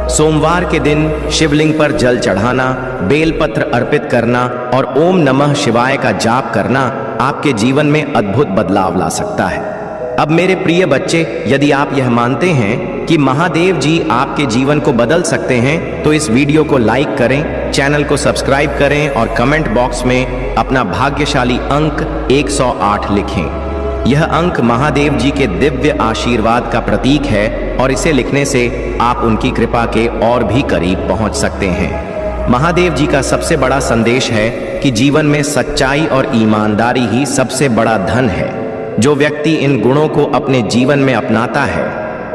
सोमवार के दिन शिवलिंग पर जल चढ़ाना, बेलपत्र अर्पित करना और ओम नमः शिवाय का जाप करना आपके जीवन में अद्भुत बदलाव ला सकता है। अब मेरे प्रिय बच्चे, यदि आप यह मानते हैं कि महादेव जी आपके जीवन को बदल सकते हैं तो इस वीडियो को लाइक करें, चैनल को सब्सक्राइब करें और कमेंट बॉक्स में अपना भाग्यशाली अंक 108 लिखें। यह अंक महादेव जी के दिव्य आशीर्वाद का प्रतीक है और इसे लिखने से आप उनकी कृपा के और भी करीब पहुंच सकते हैं। महादेव जी का सबसे बड़ा संदेश है कि जीवन में सच्चाई और ईमानदारी ही सबसे बड़ा धन है। जो व्यक्ति इन गुणों को अपने जीवन में अपनाता है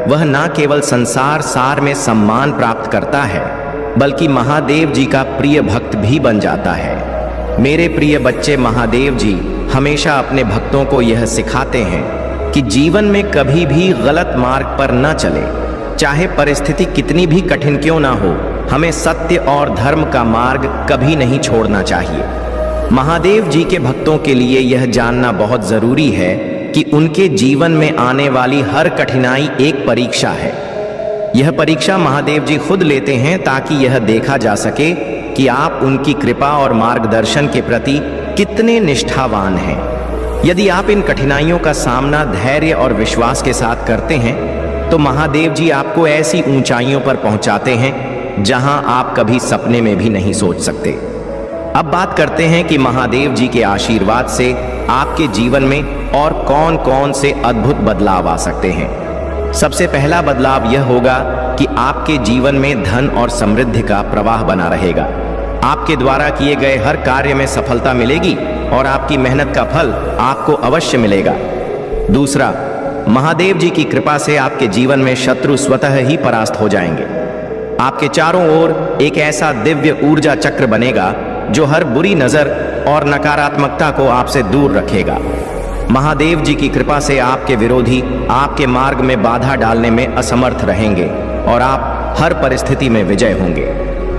वह न केवल संसार सार में सम्मान प्राप्त करता है, बल्कि महादेव जी का प्रिय भक्त भी बन जाता है। मेरे प्रिय बच्चे, महादेव जी हमेशा अपने भक्तों को यह सिखाते हैं कि जीवन में कभी भी गलत मार्ग पर न चले। चाहे परिस्थिति कितनी भी कठिन क्यों ना हो, हमें सत्य और धर्म का मार्ग कभी नहीं छोड़ना चाहिए। महादेव जी के भक्तों के लिए यह जानना बहुत जरूरी है कि उनके जीवन में आने वाली हर कठिनाई एक परीक्षा है। यह परीक्षा महादेव जी खुद लेते हैं ताकि यह देखा जा सके कि आप उनकी कृपा और मार्गदर्शन के प्रति कितने निष्ठावान हैं। यदि आप इन कठिनाइयों का सामना धैर्य और विश्वास के साथ करते हैं तो महादेव जी आपको ऐसी ऊंचाइयों पर पहुंचाते हैं जहां आप कभी सपने में भी नहीं सोच सकते। अब बात करते हैं कि महादेव जी के आशीर्वाद से आपके जीवन में और कौन कौन से अद्भुत बदलाव आ सकते हैं। सबसे पहला बदलाव यह होगा कि आपके जीवन में धन और समृद्धि का प्रवाह बना रहेगा। आपके द्वारा किए गए हर कार्य में सफलता मिलेगी और आपकी मेहनत का फल आपको अवश्य मिलेगा। दूसरा, महादेव जी की कृपा से आपके जीवन में शत्रु स्वतः ही परास्त हो जाएंगे। आपके चारों ओर एक ऐसा दिव्य ऊर्जा चक्र बनेगा जो हर बुरी नजर और नकारात्मकता को आपसे दूर रखेगा। महादेव जी की कृपा से आपके विरोधी आपके मार्ग में बाधा डालने में असमर्थ रहेंगे और आप हर परिस्थिति में विजय होंगे।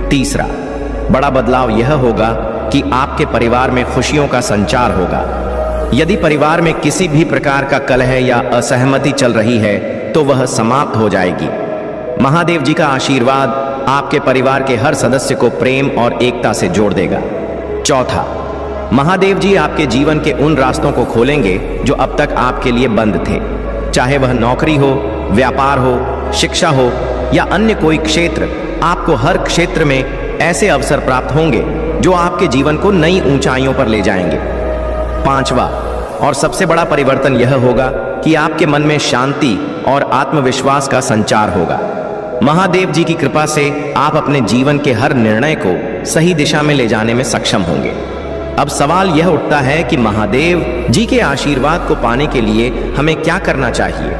तीसरा, बड़ा बदलाव यह होगा कि आपके परिवार में खुशियों का संचार होगा। यदि परिवार में किसी भी प्रकार का कलह या असहमति चल रही है तो वह समाप्त हो जाएगी। महादेव जी का आशीर्वाद आपके परिवार के हर सदस्य को प्रेम और एकता से जोड़ देगा। चौथा, महादेव जी आपके जीवन के उन रास्तों को खोलेंगे जो अब तक आपके लिए बंद थे, चाहे वह नौकरी हो, व्यापार हो, शिक्षा हो या अन्य कोई क्षेत्र। आपको हर क्षेत्र में ऐसे अवसर प्राप्त होंगे जो आपके जीवन को नई ऊंचाइयों पर ले जाएंगे। पांचवा और सबसे बड़ा परिवर्तन यह होगा कि आपके मन में शांति और आत्मविश्वास का संचार होगा। महादेव जी की कृपा से आप अपने जीवन के हर निर्णय को सही दिशा में ले जाने में सक्षम होंगे। अब सवाल यह उठता है कि महादेव जी के आशीर्वाद को पाने के लिए हमें क्या करना चाहिए?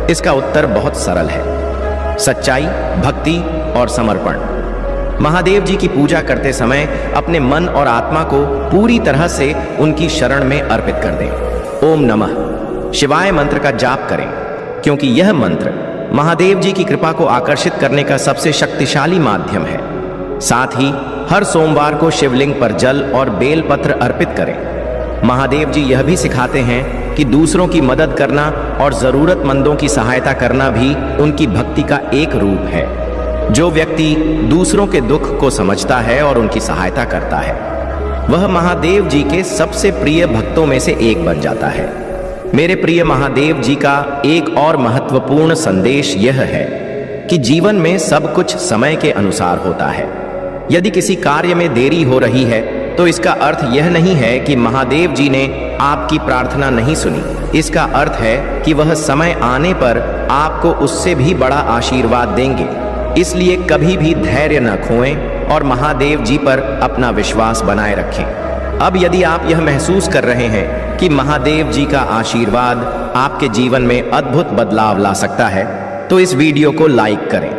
इसका उत्तर बहुत सरल है, सच्चाई, भक्ति और समर्पण। महादेव जी की पूजा करते समय अपने मन और आत्मा को पूरी तरह से उनकी शरण में अर्पित कर दें। ओम नमः शिवाय मंत्र का जाप करें, क्योंकि यह मंत्र महादेव जी की कृपा को आकर्षित करने का सबसे शक्तिशाली माध्यम है। साथ ही हर सोमवार को शिवलिंग पर जल और बेलपत्र अर्पित करें। महादेव जी यह भी सिखाते हैं कि दूसरों की मदद करना और जरूरतमंदों की सहायता करना भी उनकी भक्ति का एक रूप है। जो व्यक्ति दूसरों के दुख को समझता है और उनकी सहायता करता है, वह महादेव जी के सबसे प्रिय भक्तों में से एक बन जाता है। मेरे प्रिय महादेव जी का एक और महत्वपूर्ण संदेश यह है कि जीवन में सब कुछ समय के अनुसार होता है। यदि किसी कार्य में देरी हो रही है तो इसका अर्थ यह नहीं है कि महादेव जी ने आपकी प्रार्थना नहीं सुनी। इसका अर्थ है कि वह समय आने पर आपको उससे भी बड़ा आशीर्वाद देंगे। इसलिए कभी भी धैर्य न खोएं और महादेव जी पर अपना विश्वास बनाए रखें। अब यदि आप यह महसूस कर रहे हैं कि महादेव जी का आशीर्वाद आपके जीवन में अद्भुत बदलाव ला सकता है, तो इस वीडियो को लाइक करें,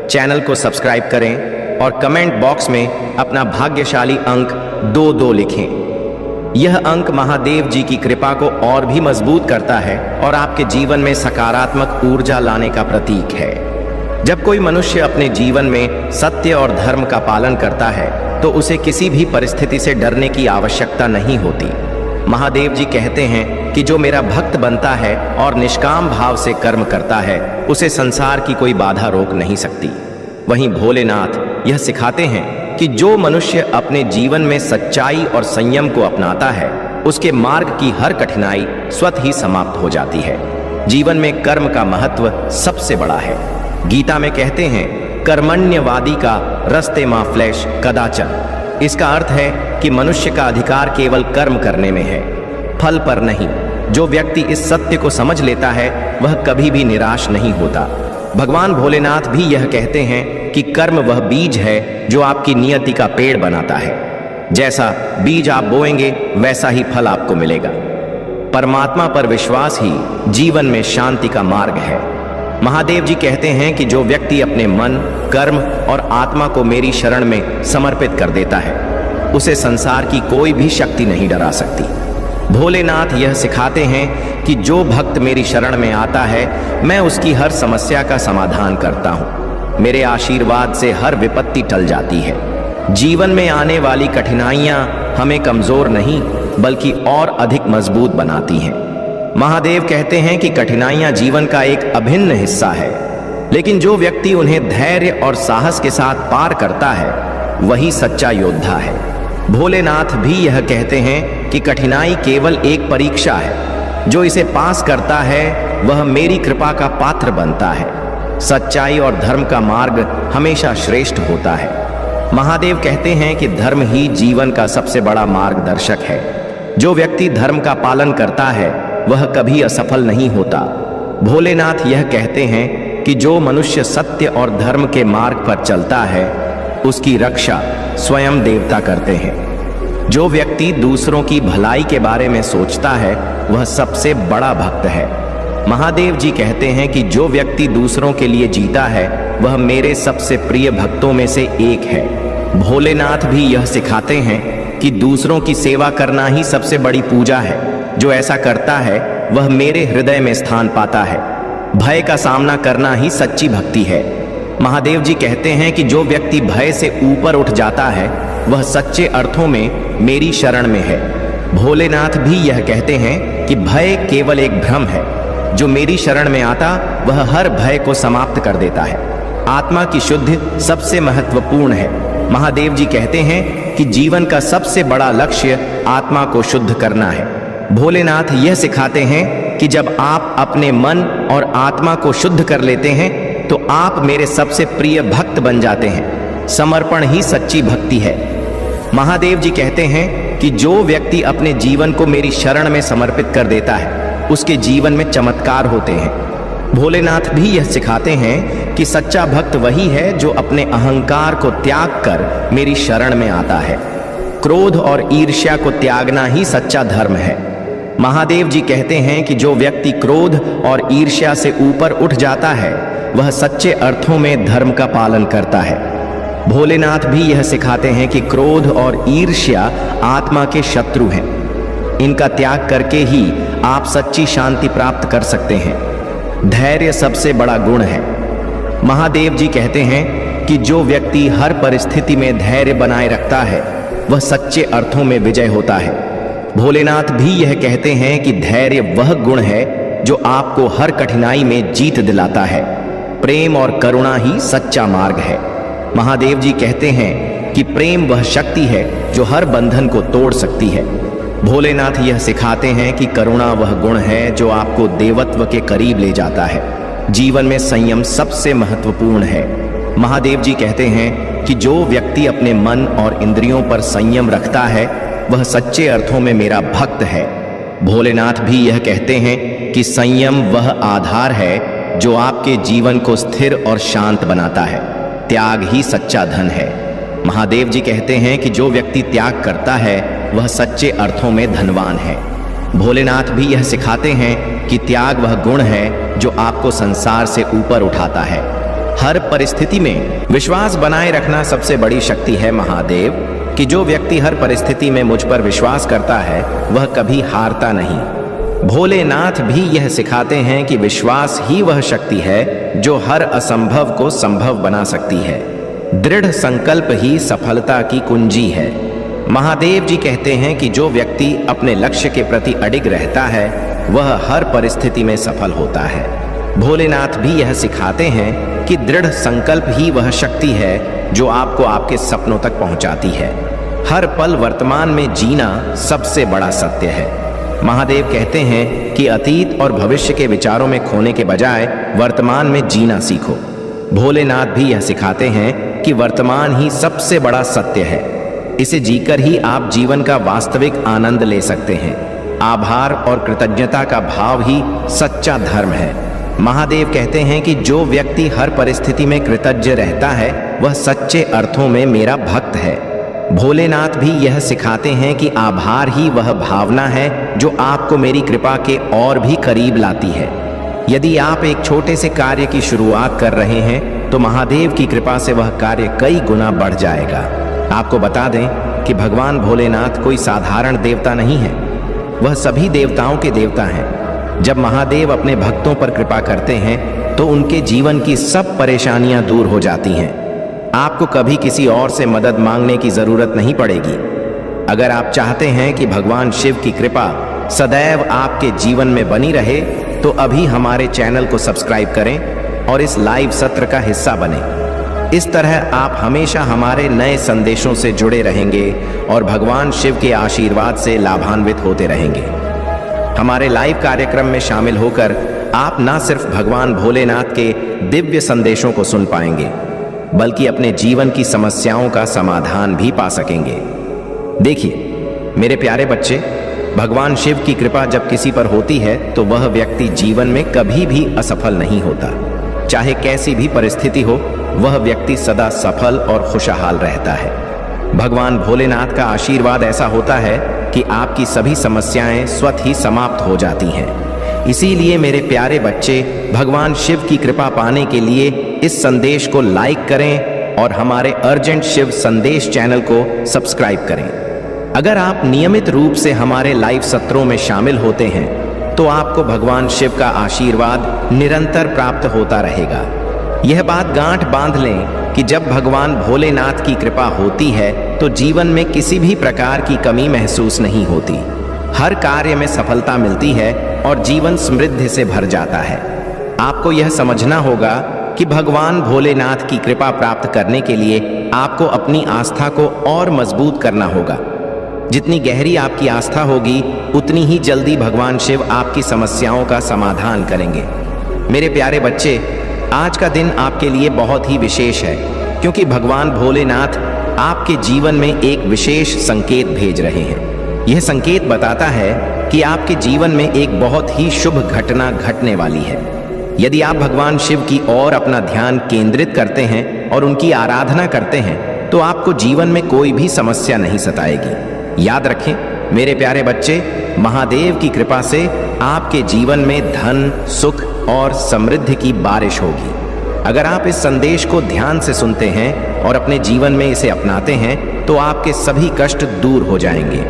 चैनल को सब्सक्राइब करें और कमेंट बॉक्स में अपना भाग्यशाली अंक 22 लिखें। यह अंक महादेव जी की कृपा को और भी मजबूत करता है और आपके जीवन में सकारात्मक ऊर्जा लाने का प्रतीक है। जब कोई मनुष्य अपने जीवन में सत्य और धर्म का पालन करता है तो उसे किसी भी परिस्थिति से डरने की आवश्यकता नहीं होती। महादेव जी कहते हैं कि जो मेरा भक्त बनता है और निष्काम भाव से कर्म करता है, उसे संसार की कोई बाधा रोक नहीं सकती। वहीं भोलेनाथ यह सिखाते हैं कि जो मनुष्य अपने जीवन में सच्चाई और संयम को अपनाता है, उसके मार्ग की हर कठिनाई स्वतः ही समाप्त हो जाती है। जीवन में कर्म का महत्व सबसे बड़ा है। गीता में कहते हैं, कर्मण्यवादी का रस्ते मां फ्लैश कदाचन। इसका अर्थ है कि मनुष्य का अधिकार केवल कर्म करने में है, फल पर नहीं। जो व्यक्ति इस सत्य को समझ लेता है वह कभी भी निराश नहीं होता। भगवान भोलेनाथ भी यह कहते हैं कि कर्म वह बीज है जो आपकी नियति का पेड़ बनाता है। जैसा बीज आप बोएंगे वैसा ही फल आपको मिलेगा। परमात्मा पर विश्वास ही जीवन में शांति का मार्ग है। महादेव जी कहते हैं कि जो व्यक्ति अपने मन, कर्म और आत्मा को मेरी शरण में समर्पित कर देता है, उसे संसार की कोई भी शक्ति नहीं डरा सकती। भोलेनाथ यह सिखाते हैं कि जो भक्त मेरी शरण में आता है, मैं उसकी हर समस्या का समाधान करता हूँ। मेरे आशीर्वाद से हर विपत्ति टल जाती है। जीवन में आने वाली कठिनाइयाँ हमें कमजोर नहीं बल्कि और अधिक मजबूत बनाती हैं। महादेव कहते हैं कि कठिनाइयां जीवन का एक अभिन्न हिस्सा है, लेकिन जो व्यक्ति उन्हें धैर्य और साहस के साथ पार करता है, वही सच्चा योद्धा है। भोलेनाथ भी यह कहते हैं कि कठिनाई केवल एक परीक्षा है। जो इसे पास करता है वह मेरी कृपा का पात्र बनता है। सच्चाई और धर्म का मार्ग हमेशा श्रेष्ठ होता है। महादेव कहते हैं कि धर्म ही जीवन का सबसे बड़ा मार्गदर्शक है। जो व्यक्ति धर्म का पालन करता है वह कभी असफल नहीं होता। भोलेनाथ यह कहते हैं कि जो मनुष्य सत्य और धर्म के मार्ग पर चलता है, उसकी रक्षा स्वयं देवता करते हैं। जो व्यक्ति दूसरों की भलाई के बारे में सोचता है वह सबसे बड़ा भक्त है। महादेव जी कहते हैं कि जो व्यक्ति दूसरों के लिए जीता है वह मेरे सबसे प्रिय भक्तों में से एक है। भोलेनाथ भी यह सिखाते हैं कि दूसरों की सेवा करना ही सबसे बड़ी पूजा है। जो ऐसा करता है वह मेरे हृदय में स्थान पाता है। भय का सामना करना ही सच्ची भक्ति है। महादेव जी कहते हैं कि जो व्यक्ति भय से ऊपर उठ जाता है वह सच्चे अर्थों में मेरी शरण में है। भोलेनाथ भी यह कहते हैं कि भय केवल एक भ्रम है। जो मेरी शरण में आता वह हर भय को समाप्त कर देता है। आत्मा की शुद्धि सबसे महत्वपूर्ण है। महादेव जी कहते हैं कि जीवन का सबसे बड़ा लक्ष्य आत्मा को शुद्ध करना है। भोलेनाथ यह सिखाते हैं कि जब आप अपने मन और आत्मा को शुद्ध कर लेते हैं तो आप मेरे सबसे प्रिय भक्त बन जाते हैं। समर्पण ही सच्ची भक्ति है। महादेव जी कहते हैं कि जो व्यक्ति अपने जीवन को मेरी शरण में समर्पित कर देता है उसके जीवन में चमत्कार होते हैं। भोलेनाथ भी यह सिखाते हैं कि सच्चा भक्त वही है जो अपने अहंकार को त्याग कर मेरी शरण में आता है। क्रोध और ईर्ष्या को त्यागना ही सच्चा धर्म है। महादेव जी कहते हैं कि जो व्यक्ति क्रोध और ईर्ष्या से ऊपर उठ जाता है वह सच्चे अर्थों में धर्म का पालन करता है। भोलेनाथ भी यह सिखाते हैं कि क्रोध और ईर्ष्या आत्मा के शत्रु हैं। इनका त्याग करके ही आप सच्ची शांति प्राप्त कर सकते हैं। धैर्य सबसे बड़ा गुण है। महादेव जी कहते हैं कि जो व्यक्ति हर परिस्थिति में धैर्य बनाए रखता है वह सच्चे अर्थों में विजय होता है। भोलेनाथ भी यह कहते हैं कि धैर्य वह गुण है जो आपको हर कठिनाई में जीत दिलाता है। प्रेम और करुणा ही सच्चा मार्ग है। महादेव जी कहते हैं कि प्रेम वह शक्ति है जो हर बंधन को तोड़ सकती है। भोलेनाथ यह सिखाते हैं कि करुणा वह गुण है जो आपको देवत्व के करीब ले जाता है। जीवन में संयम सबसे महत्वपूर्ण है। महादेव जी कहते हैं कि जो व्यक्ति अपने मन और इंद्रियों पर संयम रखता है वह सच्चे अर्थों में मेरा भक्त है। भोलेनाथ भी यह कहते हैं कि संयम वह आधार है जो आपके जीवन को स्थिर और शांत बनाता है। त्याग ही सच्चा धन है। महादेव जी कहते हैं कि जो व्यक्ति त्याग करता है वह सच्चे अर्थों में धनवान है। भोलेनाथ भी यह सिखाते हैं कि त्याग वह गुण है जो आपको संसार से ऊपर उठाता है। हर परिस्थिति में विश्वास बनाए रखना सबसे बड़ी शक्ति है। महादेव कि जो व्यक्ति हर परिस्थिति में मुझ पर विश्वास करता है वह कभी हारता नहीं। भोलेनाथ भी यह सिखाते हैं कि विश्वास ही वह शक्ति है जो हर असंभव को संभव बना सकती है। दृढ़ संकल्प ही सफलता की कुंजी है। महादेव जी कहते हैं कि जो व्यक्ति अपने लक्ष्य के प्रति अडिग रहता है वह हर परिस्थिति में सफल होता है। भोलेनाथ भी यह सिखाते हैं कि दृढ़ संकल्प ही वह शक्ति है जो आपको आपके सपनों तक पहुंचाती है। हर पल वर्तमान में जीना सबसे बड़ा सत्य है। महादेव कहते हैं कि अतीत और भविष्य के विचारों में खोने के बजाय वर्तमान में जीना सीखो। भोलेनाथ भी यह सिखाते हैं कि वर्तमान ही सबसे बड़ा सत्य है। इसे जीकर ही आप जीवन का वास्तविक आनंद ले सकते हैं। आभार और कृतज्ञता का भाव ही सच्चा धर्म है। महादेव कहते हैं कि जो व्यक्ति हर परिस्थिति में कृतज्ञ रहता है वह सच्चे अर्थों में मेरा भक्त है। भोलेनाथ भी यह सिखाते हैं कि आभार ही वह भावना है जो आपको मेरी कृपा के और भी करीब लाती है। यदि आप एक छोटे से कार्य की शुरुआत कर रहे हैं तो महादेव की कृपा से वह कार्य कई गुना बढ़ जाएगा। आपको बता दें कि भगवान भोलेनाथ कोई साधारण देवता नहीं है, वह सभी देवताओं के देवता हैं। जब महादेव अपने भक्तों पर कृपा करते हैं तो उनके जीवन की सब परेशानियां दूर हो जाती हैं। आपको कभी किसी और से मदद मांगने की जरूरत नहीं पड़ेगी। अगर आप चाहते हैं कि भगवान शिव की कृपा सदैव आपके जीवन में बनी रहे तो अभी हमारे चैनल को सब्सक्राइब करें और इस लाइव सत्र का हिस्सा बनें। इस तरह आप हमेशा हमारे नए संदेशों से जुड़े रहेंगे और भगवान शिव के आशीर्वाद से लाभान्वित होते रहेंगे। हमारे लाइव कार्यक्रम में शामिल होकर आप न सिर्फ भगवान भोलेनाथ के दिव्य संदेशों को सुन पाएंगे बल्कि अपने जीवन की समस्याओं का समाधान भी पा सकेंगे। देखिए मेरे प्यारे बच्चे, भगवान शिव की कृपा जब किसी पर होती है तो वह व्यक्ति जीवन में कभी भी असफल नहीं होता। चाहे कैसी भी परिस्थिति हो, वह व्यक्ति सदा सफल और खुशहाल रहता है। भगवान भोलेनाथ का आशीर्वाद ऐसा होता है कि आपकी सभी समस्याएं स्वतः ही समाप्त हो जाती हैं। इसीलिए मेरे प्यारे बच्चे, भगवान शिव की कृपा पाने के लिए इस संदेश को लाइक करें और हमारे अर्जेंट शिव संदेश चैनल को सब्सक्राइब करें। अगर आप नियमित रूप से हमारे लाइव सत्रों में शामिल होते हैं तो आपको भगवान शिव का आशीर्वाद निरंतर प्राप्त होता रहेगा। यह बात गांठ बांध लें कि जब भगवान भोलेनाथ की कृपा होती है तो जीवन में किसी भी प्रकार की कमी महसूस नहीं होती। हर कार्य में सफलता मिलती है और जीवन समृद्धि से भर जाता है। आपको यह समझना होगा कि भगवान भोलेनाथ की कृपा प्राप्त करने के लिए आपको अपनी आस्था को और मजबूत करना होगा। जितनी गहरी आपकी आस्था होगी, उतनी ही जल्दी भगवान शिव आपकी समस्याओं का समाधान करेंगे। मेरे प्यारे बच्चे, आज का दिन आपके लिए बहुत ही विशेष है, क्योंकि भगवान भोलेनाथ आपके जीवन में एक विशेष संकेत भेज रहे हैं। यह संकेत बताता है कि आपके जीवन में एक बहुत ही शुभ घटना घटने वाली है। यदि आप भगवान शिव की ओर अपना ध्यान केंद्रित करते हैं और उनकी आराधना करते हैं तो आपको जीवन में कोई भी समस्या नहीं सताएगी। याद रखें मेरे प्यारे बच्चे, महादेव की कृपा से आपके जीवन में धन, सुख और समृद्धि की बारिश होगी। अगर आप इस संदेश को ध्यान से सुनते हैं और अपने जीवन में इसे अपनाते हैं तो आपके सभी कष्ट दूर हो जाएंगे।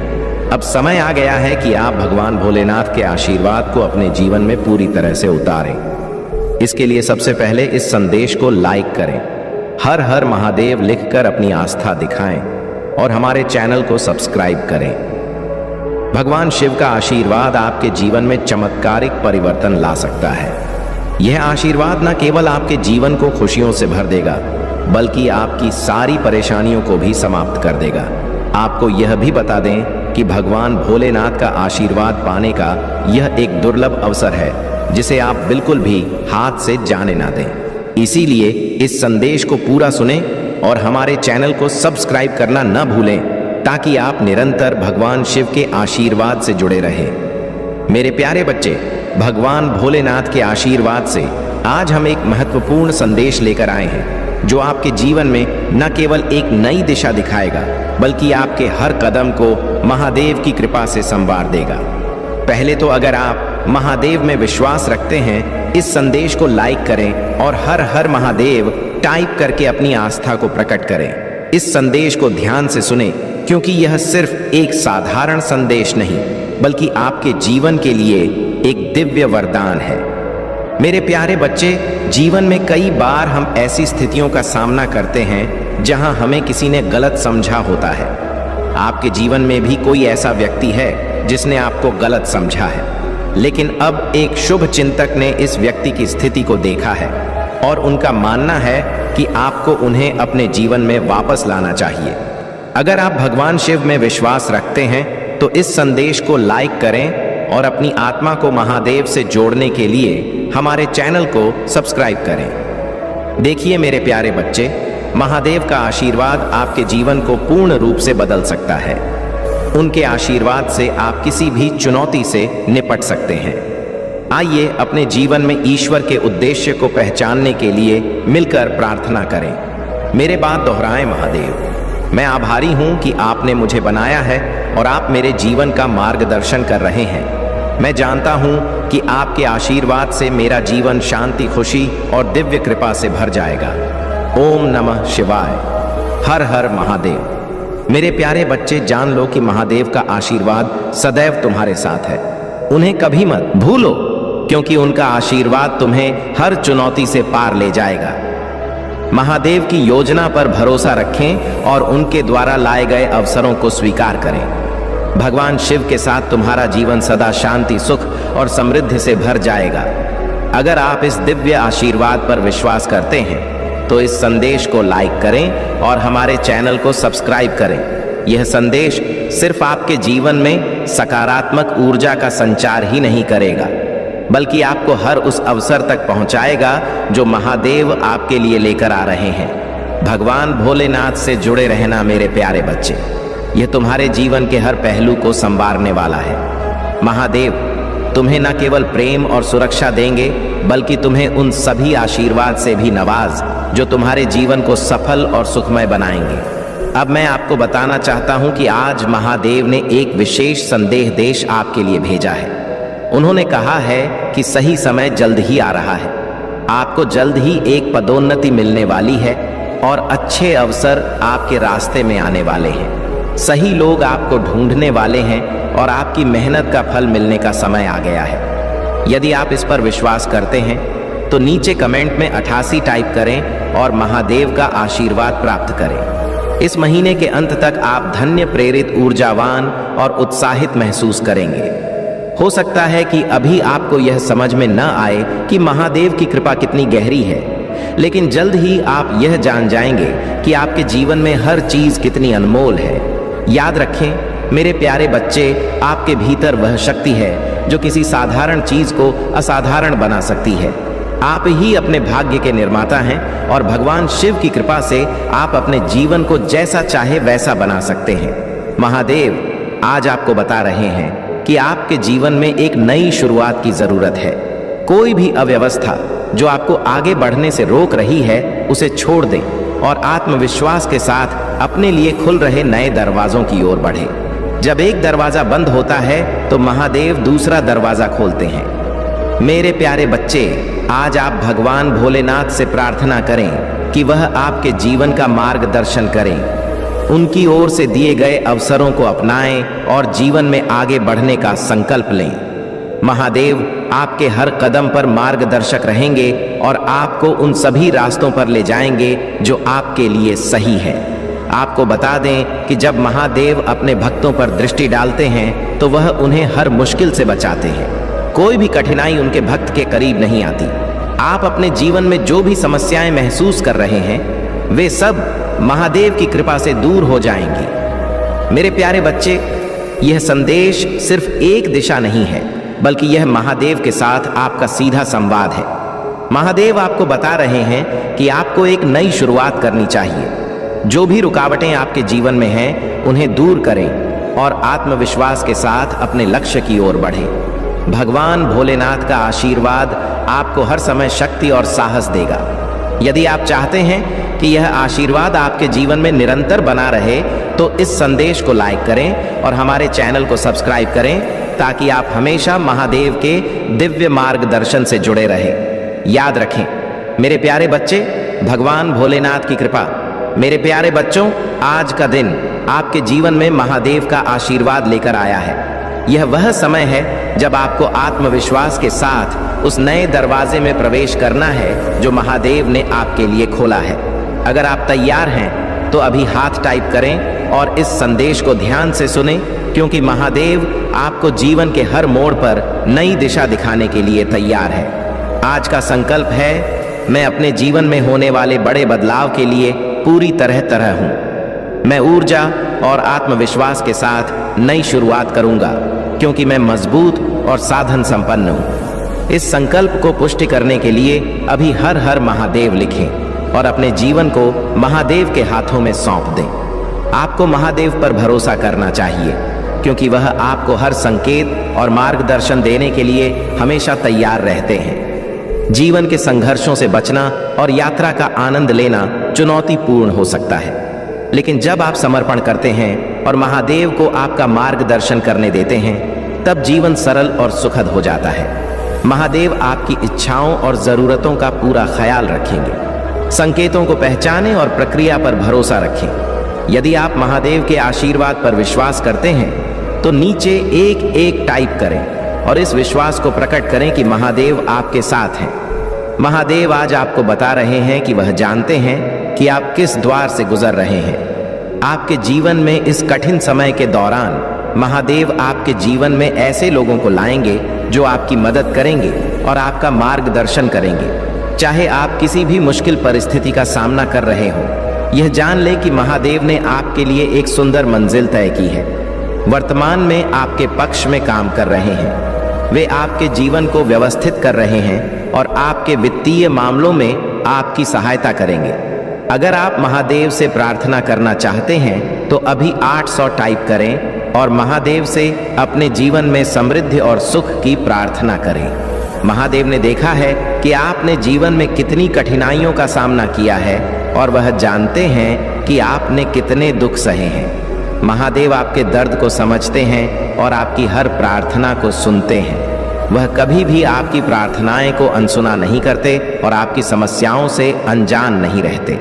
अब समय आ गया है कि आप भगवान भोलेनाथ के आशीर्वाद को अपने जीवन में पूरी तरह से उतारें। इसके लिए सबसे पहले इस संदेश को लाइक करें, हर हर महादेव लिखकर अपनी आस्था दिखाएं और हमारे चैनल को सब्सक्राइब करें। भगवान शिव का आशीर्वाद आपके जीवन में चमत्कारिक परिवर्तन ला सकता है। यह आशीर्वाद न केवल आपके जीवन को खुशियों से भर देगा, बल्कि आपकी सारी परेशानियों को भी समाप्त कर देगा। आपको यह भी बता दें कि भगवान भोलेनाथ का आशीर्वाद पाने का यह एक दुर्लभ अवसर है, जिसे आप बिल्कुल भी हाथ से जाने ना दें। इसीलिए इस संदेश को पूरा सुनें और हमारे चैनल को सब्सक्राइब करना न भूलें, ताकि आप निरंतर भगवान शिव के आशीर्वाद से जुड़े रहें। मेरे प्यारे बच्चे, भगवान भोलेनाथ के आशीर्वाद से आज हम एक महत्वपूर्ण संदेश लेकर आए हैं, जो आपके जीवन में न केवल एक नई दिशा दिखाएगा, बल्कि आपके हर कदम को महादेव की कृपा से संवार देगा। पहले तो अगर आप महादेव में विश्वास रखते हैं, इस संदेश को लाइक करें और हर हर महादेव टाइप करके अपनी आस्था को प्रकट करें। इस संदेश को ध्यान से सुनें, क्योंकि यह सिर्फ एक साधारण संदेश नहीं, बल्कि आपके जीवन के लिए एक दिव्य वरदान है। मेरे प्यारे बच्चे, जीवन में कई बार हम ऐसी स्थितियों का सामना करते हैं जहां हमें किसी ने गलत समझा होता है। आपके जीवन में भी कोई ऐसा व्यक्ति है जिसने आपको गलत समझा है, लेकिन अब एक शुभ चिंतक ने इस व्यक्ति की स्थिति को देखा है और उनका मानना है कि आपको उन्हें अपने जीवन में वापस लाना चाहिए। अगर आप भगवान शिव में विश्वास रखते हैं तो इस संदेश को लाइक करें और अपनी आत्मा को महादेव से जोड़ने के लिए हमारे चैनल को सब्सक्राइब करें। देखिए मेरे प्यारे बच्चे, महादेव का आशीर्वाद आपके जीवन को पूर्ण रूप से बदल सकता है। उनके आशीर्वाद से आप किसी भी चुनौती से निपट सकते हैं। आइए अपने जीवन में ईश्वर के उद्देश्य को पहचानने के लिए मिलकर प्रार्थना करें। मेरे बात दोहराएं महादेव, मैं आभारी हूं कि आपने मुझे बनाया है और आप मेरे जीवन का मार्गदर्शन कर रहे हैं। मैं जानता हूं कि आपके आशीर्वाद से मेरा जीवन शांति, खुशी और दिव्य कृपा से भर जाएगा। ओम नमः शिवाय। हर हर महादेव। मेरे प्यारे बच्चे, जान लो कि महादेव का आशीर्वाद सदैव तुम्हारे साथ है। उन्हें कभी मत भूलो, क्योंकि उनका आशीर्वाद तुम्हें हर चुनौती से पार ले जाएगा। महादेव की योजना पर भरोसा रखें और उनके द्वारा लाए गए अवसरों को स्वीकार करें। भगवान शिव के साथ तुम्हारा जीवन सदा शांति, सुख और समृद्धि से भर जाएगा। अगर आप इस दिव्य आशीर्वाद पर विश्वास करते हैं तो इस संदेश को लाइक करें और हमारे चैनल को सब्सक्राइब करें। यह संदेश सिर्फ आपके जीवन में सकारात्मक ऊर्जा का संचार ही नहीं करेगा, बल्कि आपको हर उस अवसर तक पहुंचाएगा जो महादेव आपके लिए लेकर आ रहे हैं। भगवान भोलेनाथ से जुड़े रहना मेरे प्यारे बच्चे, यह तुम्हारे जीवन के हर पहलू को संवारने वाला है। महादेव तुम्हें न केवल प्रेम और सुरक्षा देंगे बल्कि तुम्हें उन सभी आशीर्वाद से भी नवाज जो तुम्हारे जीवन को सफल और सुखमय बनाएंगे। अब मैं आपको बताना चाहता हूं कि आज महादेव ने एक विशेष संदेश देश आपके लिए भेजा है। उन्होंने कहा है कि सही समय जल्द ही आ रहा है। आपको जल्द ही एक पदोन्नति मिलने वाली है और अच्छे अवसर आपके रास्ते में आने वाले हैं। सही लोग आपको ढूंढने वाले हैं और आपकी मेहनत का फल मिलने का समय आ गया है। यदि आप इस पर विश्वास करते हैं तो नीचे कमेंट में 88 टाइप करें और महादेव का आशीर्वाद प्राप्त करें। इस महीने के अंत तक आप धन्य, प्रेरित, ऊर्जावान और उत्साहित महसूस करेंगे। हो सकता है कि अभी आपको यह समझ में न आए कि महादेव की कृपा कितनी गहरी है, लेकिन जल्द ही आप यह जान जाएंगे कि आपके जीवन में हर चीज कितनी अनमोल है। याद रखें मेरे प्यारे बच्चे, आपके भीतर वह शक्ति है जो किसी साधारण चीज को असाधारण बना सकती है। आप ही अपने भाग्य के निर्माता हैं और भगवान शिव की कृपा से आप अपने जीवन को जैसा चाहे वैसा बना सकते हैं। महादेव आज आपको बता रहे हैं कि आपके जीवन में एक नई शुरुआत की जरूरत है। कोई भी अव्यवस्था जो आपको आगे बढ़ने से रोक रही है उसे छोड़ दें और आत्मविश्वास के साथ अपने लिए खुल रहे नए दरवाजों की ओर बढ़े। जब एक दरवाजा बंद होता है तो महादेव दूसरा दरवाजा खोलते हैं। मेरे प्यारे बच्चे, आज आप भगवान भोलेनाथ से प्रार्थना करें कि वह आपके जीवन का मार्गदर्शन करें। उनकी ओर से दिए गए अवसरों को अपनाएं और जीवन में आगे बढ़ने का संकल्प लें। महादेव आपके हर कदम पर मार्गदर्शक रहेंगे और आपको उन सभी रास्तों पर ले जाएंगे जो आपके लिए सही है। आपको बता दें कि जब महादेव अपने भक्तों पर दृष्टि डालते हैं तो वह उन्हें हर मुश्किल से बचाते हैं। कोई भी कठिनाई उनके भक्त के करीब नहीं आती। आप अपने जीवन में जो भी समस्याएं महसूस कर रहे हैं वे सब महादेव की कृपा से दूर हो जाएंगी। मेरे प्यारे बच्चे, यह संदेश सिर्फ एक दिशा नहीं है बल्कि यह महादेव के साथ आपका सीधा संवाद है। महादेव आपको बता रहे हैं कि आपको एक नई शुरुआत करनी चाहिए। जो भी रुकावटें आपके जीवन में हैं उन्हें दूर करें और आत्मविश्वास के साथ अपने लक्ष्य की ओर बढ़ें। भगवान भोलेनाथ का आशीर्वाद आपको हर समय शक्ति और साहस देगा। यदि आप चाहते हैं कि यह आशीर्वाद आपके जीवन में निरंतर बना रहे तो इस संदेश को लाइक करें और हमारे चैनल को सब्सक्राइब करें ताकि आप हमेशा महादेव के दिव्य मार्गदर्शन से जुड़े रहें। याद रखें मेरे प्यारे बच्चे, भगवान भोलेनाथ की कृपा। मेरे प्यारे बच्चों, आज का दिन आपके जीवन में महादेव का आशीर्वाद लेकर आया है। यह वह समय है जब आपको आत्मविश्वास के साथ उस नए दरवाजे में प्रवेश करना है जो महादेव ने आपके लिए खोला है। अगर आप तैयार हैं तो अभी हाथ टाइप करें और इस संदेश को ध्यान से सुनें, क्योंकि महादेव आपको जीवन के हर मोड़ पर नई दिशा दिखाने के लिए तैयार है। आज का संकल्प है, मैं अपने जीवन में होने वाले बड़े बदलाव के लिए पूरी तरह हूं। मैं ऊर्जा और आत्मविश्वास के साथ नई शुरुआत करूंगा क्योंकि मैं मजबूत और साधन संपन्न हूं। इस संकल्प को पुष्टि करने के लिए अभी हर हर महादेव लिखें और अपने जीवन को महादेव के हाथों में सौंप दें। आपको महादेव पर भरोसा करना चाहिए क्योंकि वह आपको हर संकेत और मार्गदर्शन देने के लिए हमेशा तैयार रहते हैं। जीवन के संघर्षों से बचना और यात्रा का आनंद लेना चुनौतीपूर्ण हो सकता है, लेकिन जब आप समर्पण करते हैं और महादेव को आपका मार्गदर्शन करने देते हैं तब जीवन सरल और सुखद हो जाता है। महादेव आपकी इच्छाओं और जरूरतों का पूरा ख्याल रखेंगे। संकेतों को पहचानें और प्रक्रिया पर भरोसा रखें। यदि आप महादेव के आशीर्वाद पर विश्वास करते हैं तो नीचे एक टाइप करें और इस विश्वास को प्रकट करें कि महादेव आपके साथ हैं। महादेव आज आपको बता रहे हैं कि वह जानते हैं कि आप किस द्वार से गुजर रहे हैं। आपके जीवन में इस कठिन समय के दौरान महादेव आपके जीवन में ऐसे लोगों को लाएंगे जो आपकी मदद करेंगे और आपका मार्गदर्शन करेंगे। चाहे आप किसी भी मुश्किल परिस्थिति का सामना कर रहे हो, यह जान ले कि महादेव ने आपके लिए एक सुंदर मंजिल तय की है। वर्तमान में आपके पक्ष में काम कर रहे हैं। वे आपके जीवन को व्यवस्थित कर रहे हैं और आपके वित्तीय मामलों में आपकी सहायता करेंगे। अगर आप महादेव से प्रार्थना करना चाहते हैं तो अभी 800 टाइप करें और महादेव से अपने जीवन में समृद्धि और सुख की प्रार्थना करें। महादेव ने देखा है कि आपने जीवन में कितनी कठिनाइयों का सामना किया है और वह जानते हैं कि आपने कितने दुख सहे हैं। महादेव आपके दर्द को समझते हैं और आपकी हर प्रार्थना को सुनते हैं। वह कभी भी आपकी प्रार्थनाएं को अनसुना नहीं करते और आपकी समस्याओं से अनजान नहीं रहते।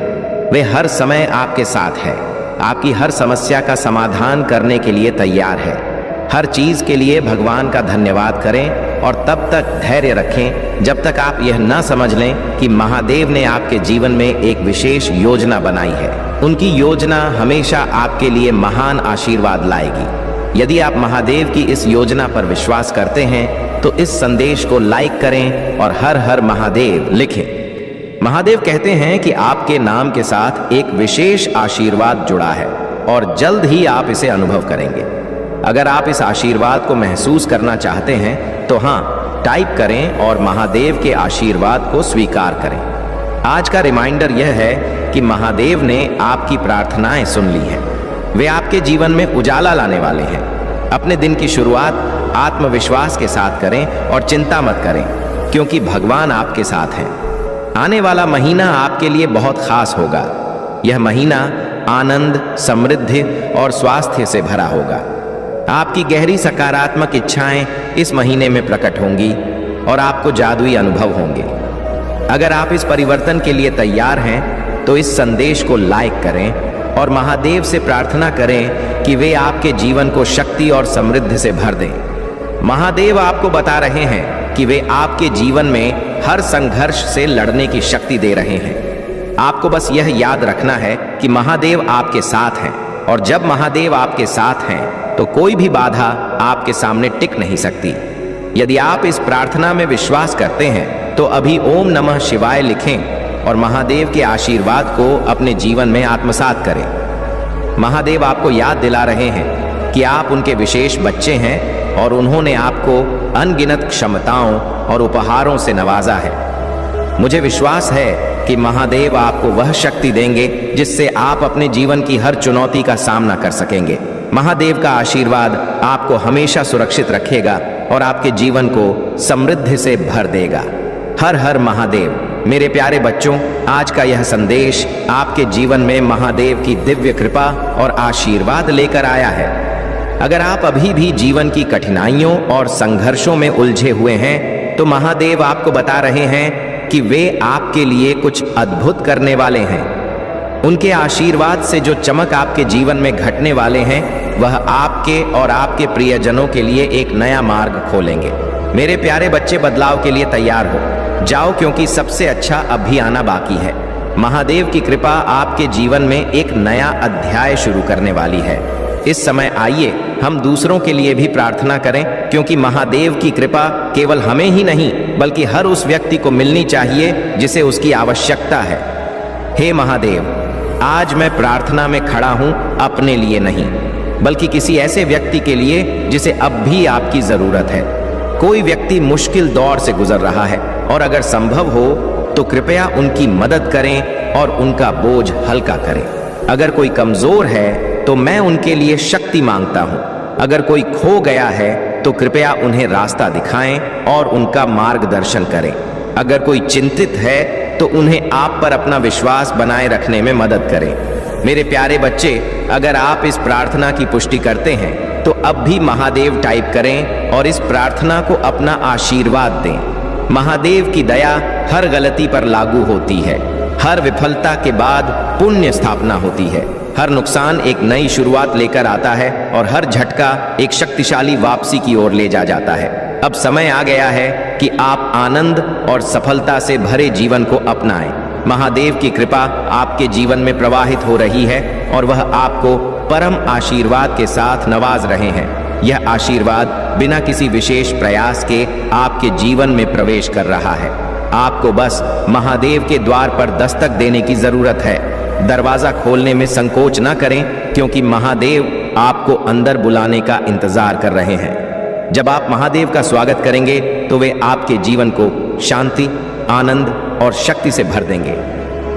वे हर समय आपके साथ है, आपकी हर समस्या का समाधान करने के लिए तैयार है। हर चीज के लिए भगवान का धन्यवाद करें और तब तक धैर्य रखें जब तक आप यह न समझ लें कि महादेव ने आपके जीवन में एक विशेष योजना बनाई है। उनकी योजना हमेशा आपके लिए महान आशीर्वाद लाएगी। यदि आप महादेव की इस योजना पर विश्वास करते हैं तो इस संदेश को लाइक करें और हर हर महादेव लिखें। महादेव कहते हैं कि आपके नाम के साथ एक विशेष आशीर्वाद जुड़ा है और जल्द ही आप इसे अनुभव करेंगे। अगर आप इस आशीर्वाद को महसूस करना चाहते हैं तो हाँ, टाइप करें और महादेव के आशीर्वाद को स्वीकार करें। आज का रिमाइंडर यह है कि महादेव ने आपकी प्रार्थनाएं सुन ली हैं। वे आपके जीवन में उजाला लाने वाले हैं। अपने दिन की शुरुआत आत्मविश्वास के साथ करें और चिंता मत करें, क्योंकि भगवान आपके साथ हैं। आने वाला महीना आपके लिए बहुत खास होगा। यह महीना आनंद, समृद्धि और स्वास्थ्य से भरा होगा। आपकी गहरी सकारात्मक इच्छाएं इस महीने में प्रकट होंगी और आपको जादुई अनुभव होंगे। अगर आप इस परिवर्तन के लिए तैयार हैं तो इस संदेश को लाइक करें और महादेव से प्रार्थना करें कि वे आपके जीवन को शक्ति और समृद्धि से भर दें। महादेव आपको बता रहे हैं कि वे आपके जीवन में हर संघर्ष से लड़ने की शक्ति दे रहे हैं। आपको बस यह याद रखना है कि महादेव आपके साथ हैं और जब महादेव आपके साथ हैं तो कोई भी बाधा आपके सामने टिक नहीं सकती। यदि आप इस प्रार्थना में विश्वास करते हैं तो अभी ओम नमः शिवाय लिखें और महादेव के आशीर्वाद को अपने जीवन में आत्मसात करें। महादेव आपको याद दिला रहे हैं कि आप उनके विशेष बच्चे हैं और उन्होंने आपको अनगिनत क्षमताओं और उपहारों से नवाजा है। मुझे विश्वास है कि महादेव आपको वह शक्ति देंगे जिससे आप अपने जीवन की हर चुनौती का सामना कर सकेंगे। महादेव का आशीर्वाद आपको हमेशा सुरक्षित रखेगा और आपके जीवन को समृद्धि से भर देगा। हर हर महादेव। मेरे प्यारे बच्चों, आज का यह संदेश आपके जीवन में महादेव की दिव्य कृपा और आशीर्वाद लेकर आया है। अगर आप अभी भी जीवन की कठिनाइयों और संघर्षों में उलझे हुए हैं तो महादेव आपको बता रहे हैं कि वे आपके लिए कुछ अद्भुत करने वाले हैं। उनके आशीर्वाद से जो चमक आपके जीवन में घटने वाले हैं वह आपके और आपके प्रियजनों के लिए एक नया मार्ग खोलेंगे। मेरे प्यारे बच्चे, बदलाव के लिए तैयार हो जाओ, क्योंकि सबसे अच्छा अब भी आना बाकी है। महादेव की कृपा आपके जीवन में एक नया अध्याय शुरू करने वाली है। इस समय आइए हम दूसरों के लिए भी प्रार्थना करें, क्योंकि महादेव की कृपा केवल हमें ही नहीं बल्कि हर उस व्यक्ति को मिलनी चाहिए जिसे उसकी आवश्यकता है। हे महादेव, आज मैं प्रार्थना में खड़ा हूं अपने लिए नहीं बल्कि किसी ऐसे व्यक्ति के लिए जिसे अब भी आपकी जरूरत है। कोई व्यक्ति मुश्किल दौर से गुजर रहा है और अगर संभव हो तो कृपया उनकी मदद करें और उनका बोझ हल्का करें। अगर कोई कमजोर है तो मैं उनके लिए शक्ति मांगता हूं। अगर कोई खो गया है तो कृपया उन्हें रास्ता दिखाएं और उनका मार्गदर्शन करें। अगर कोई चिंतित है तो उन्हें आप पर अपना विश्वास बनाए रखने में मदद करें। मेरे प्यारे बच्चे, अगर आप इस प्रार्थना की पुष्टि करते हैं तो अब भी महादेव टाइप करें और इस प्रार्थना को अपना आशीर्वाद दें। महादेव की दया हर गलती पर लागू होती है। हर विफलता के बाद पुण्य स्थापना होती है। हर नुकसान एक नई शुरुआत लेकर आता है और हर झटका एक शक्तिशाली वापसी की ओर ले जाता है। अब समय आ गया है कि आप आनंद और सफलता से भरे जीवन को अपनाएं। महादेव की कृपा आपके जीवन में प्रवाहित हो रही है और वह आपको परम आशीर्वाद के साथ नवाज रहे हैं। यह आशीर्वाद बिना किसी विशेष प्रयास के आपके जीवन में प्रवेश कर रहा है। आपको बस महादेव के द्वार पर दस्तक देने की जरूरत है। दरवाजा खोलने में संकोच न करें, क्योंकि महादेव आपको अंदर बुलाने का इंतजार कर रहे हैं। जब आप महादेव का स्वागत करेंगे तो वे आपके जीवन को शांति, आनंद और शक्ति से भर देंगे।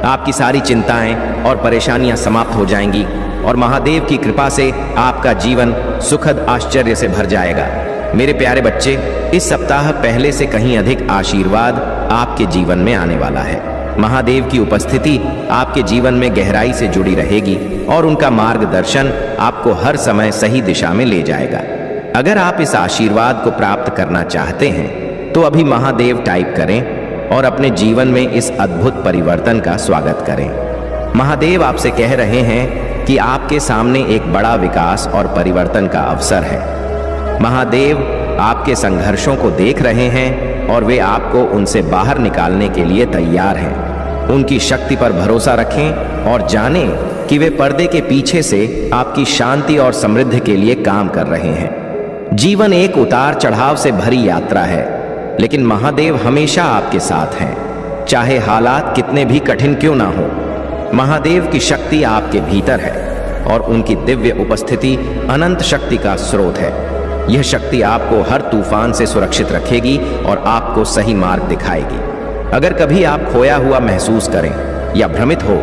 आपकी सारी चिंताएं और परेशानियां समाप्त हो जाएंगी और महादेव की कृपा से आपका जीवन सुखद आश्चर्य से भर जाएगा। मेरे प्यारे बच्चे, इस सप्ताह पहले से कहीं अधिक आशीर्वाद आपके जीवन में आने वाला है। महादेव की उपस्थिति आपके जीवन में गहराई से जुड़ी रहेगी और उनका मार्गदर्शन आपको हर समय सही दिशा में ले जाएगा। अगर आप इस आशीर्वाद को प्राप्त करना चाहते हैं तो अभी महादेव टाइप करें और अपने जीवन में इस अद्भुत परिवर्तन का स्वागत करें। महादेव आपसे कह रहे हैं कि आपके सामने एक बड़ा विकास और परिवर्तन का अवसर है। महादेव आपके संघर्षों को देख रहे हैं और वे आपको उनसे बाहर निकालने के लिए तैयार हैं। उनकी शक्ति पर भरोसा रखें और जानें कि वे पर्दे के पीछे से आपकी शांति और समृद्धि के लिए काम कर रहे हैं। जीवन एक उतार चढ़ाव से भरी यात्रा है, लेकिन महादेव हमेशा आपके साथ हैं, चाहे हालात कितने भी कठिन क्यों ना हो। महादेव की शक्ति आपके भीतर है और उनकी दिव्य उपस्थिति अनंत शक्ति का स्रोत है। यह शक्ति आपको हर तूफान से सुरक्षित रखेगी और आपको सही मार्ग दिखाएगी। अगर कभी आप खोया हुआ महसूस करें या भ्रमित हो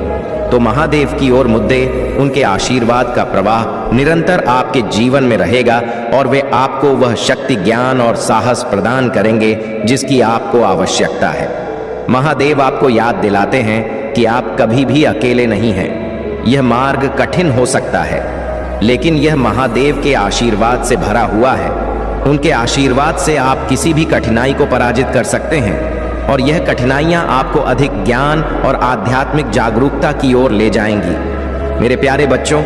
तो महादेव की ओर मुद्दे उनके आशीर्वाद का प्रवाह निरंतर आपके जीवन में रहेगा और वे आपको वह शक्ति, ज्ञान और साहस प्रदान करेंगे जिसकी आपको आवश्यकता है। महादेव आपको याद दिलाते हैं कि आप कभी भी अकेले नहीं हैं। यह मार्ग कठिन हो सकता है, लेकिन यह महादेव के आशीर्वाद से भरा हुआ है। उनके आशीर्वाद से आप किसी भी कठिनाई को पराजित कर सकते हैं और यह कठिनाइयां आपको अधिक ज्ञान और आध्यात्मिक जागरूकता की ओर ले जाएंगी। मेरे प्यारे बच्चों,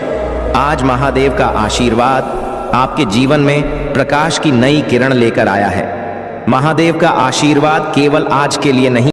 आज महादेव का आशीर्वाद आपके जीवन में प्रकाश की नई किरण लेकर आया है। महादेव का आशीर्वाद केवल आज के लिए नहीं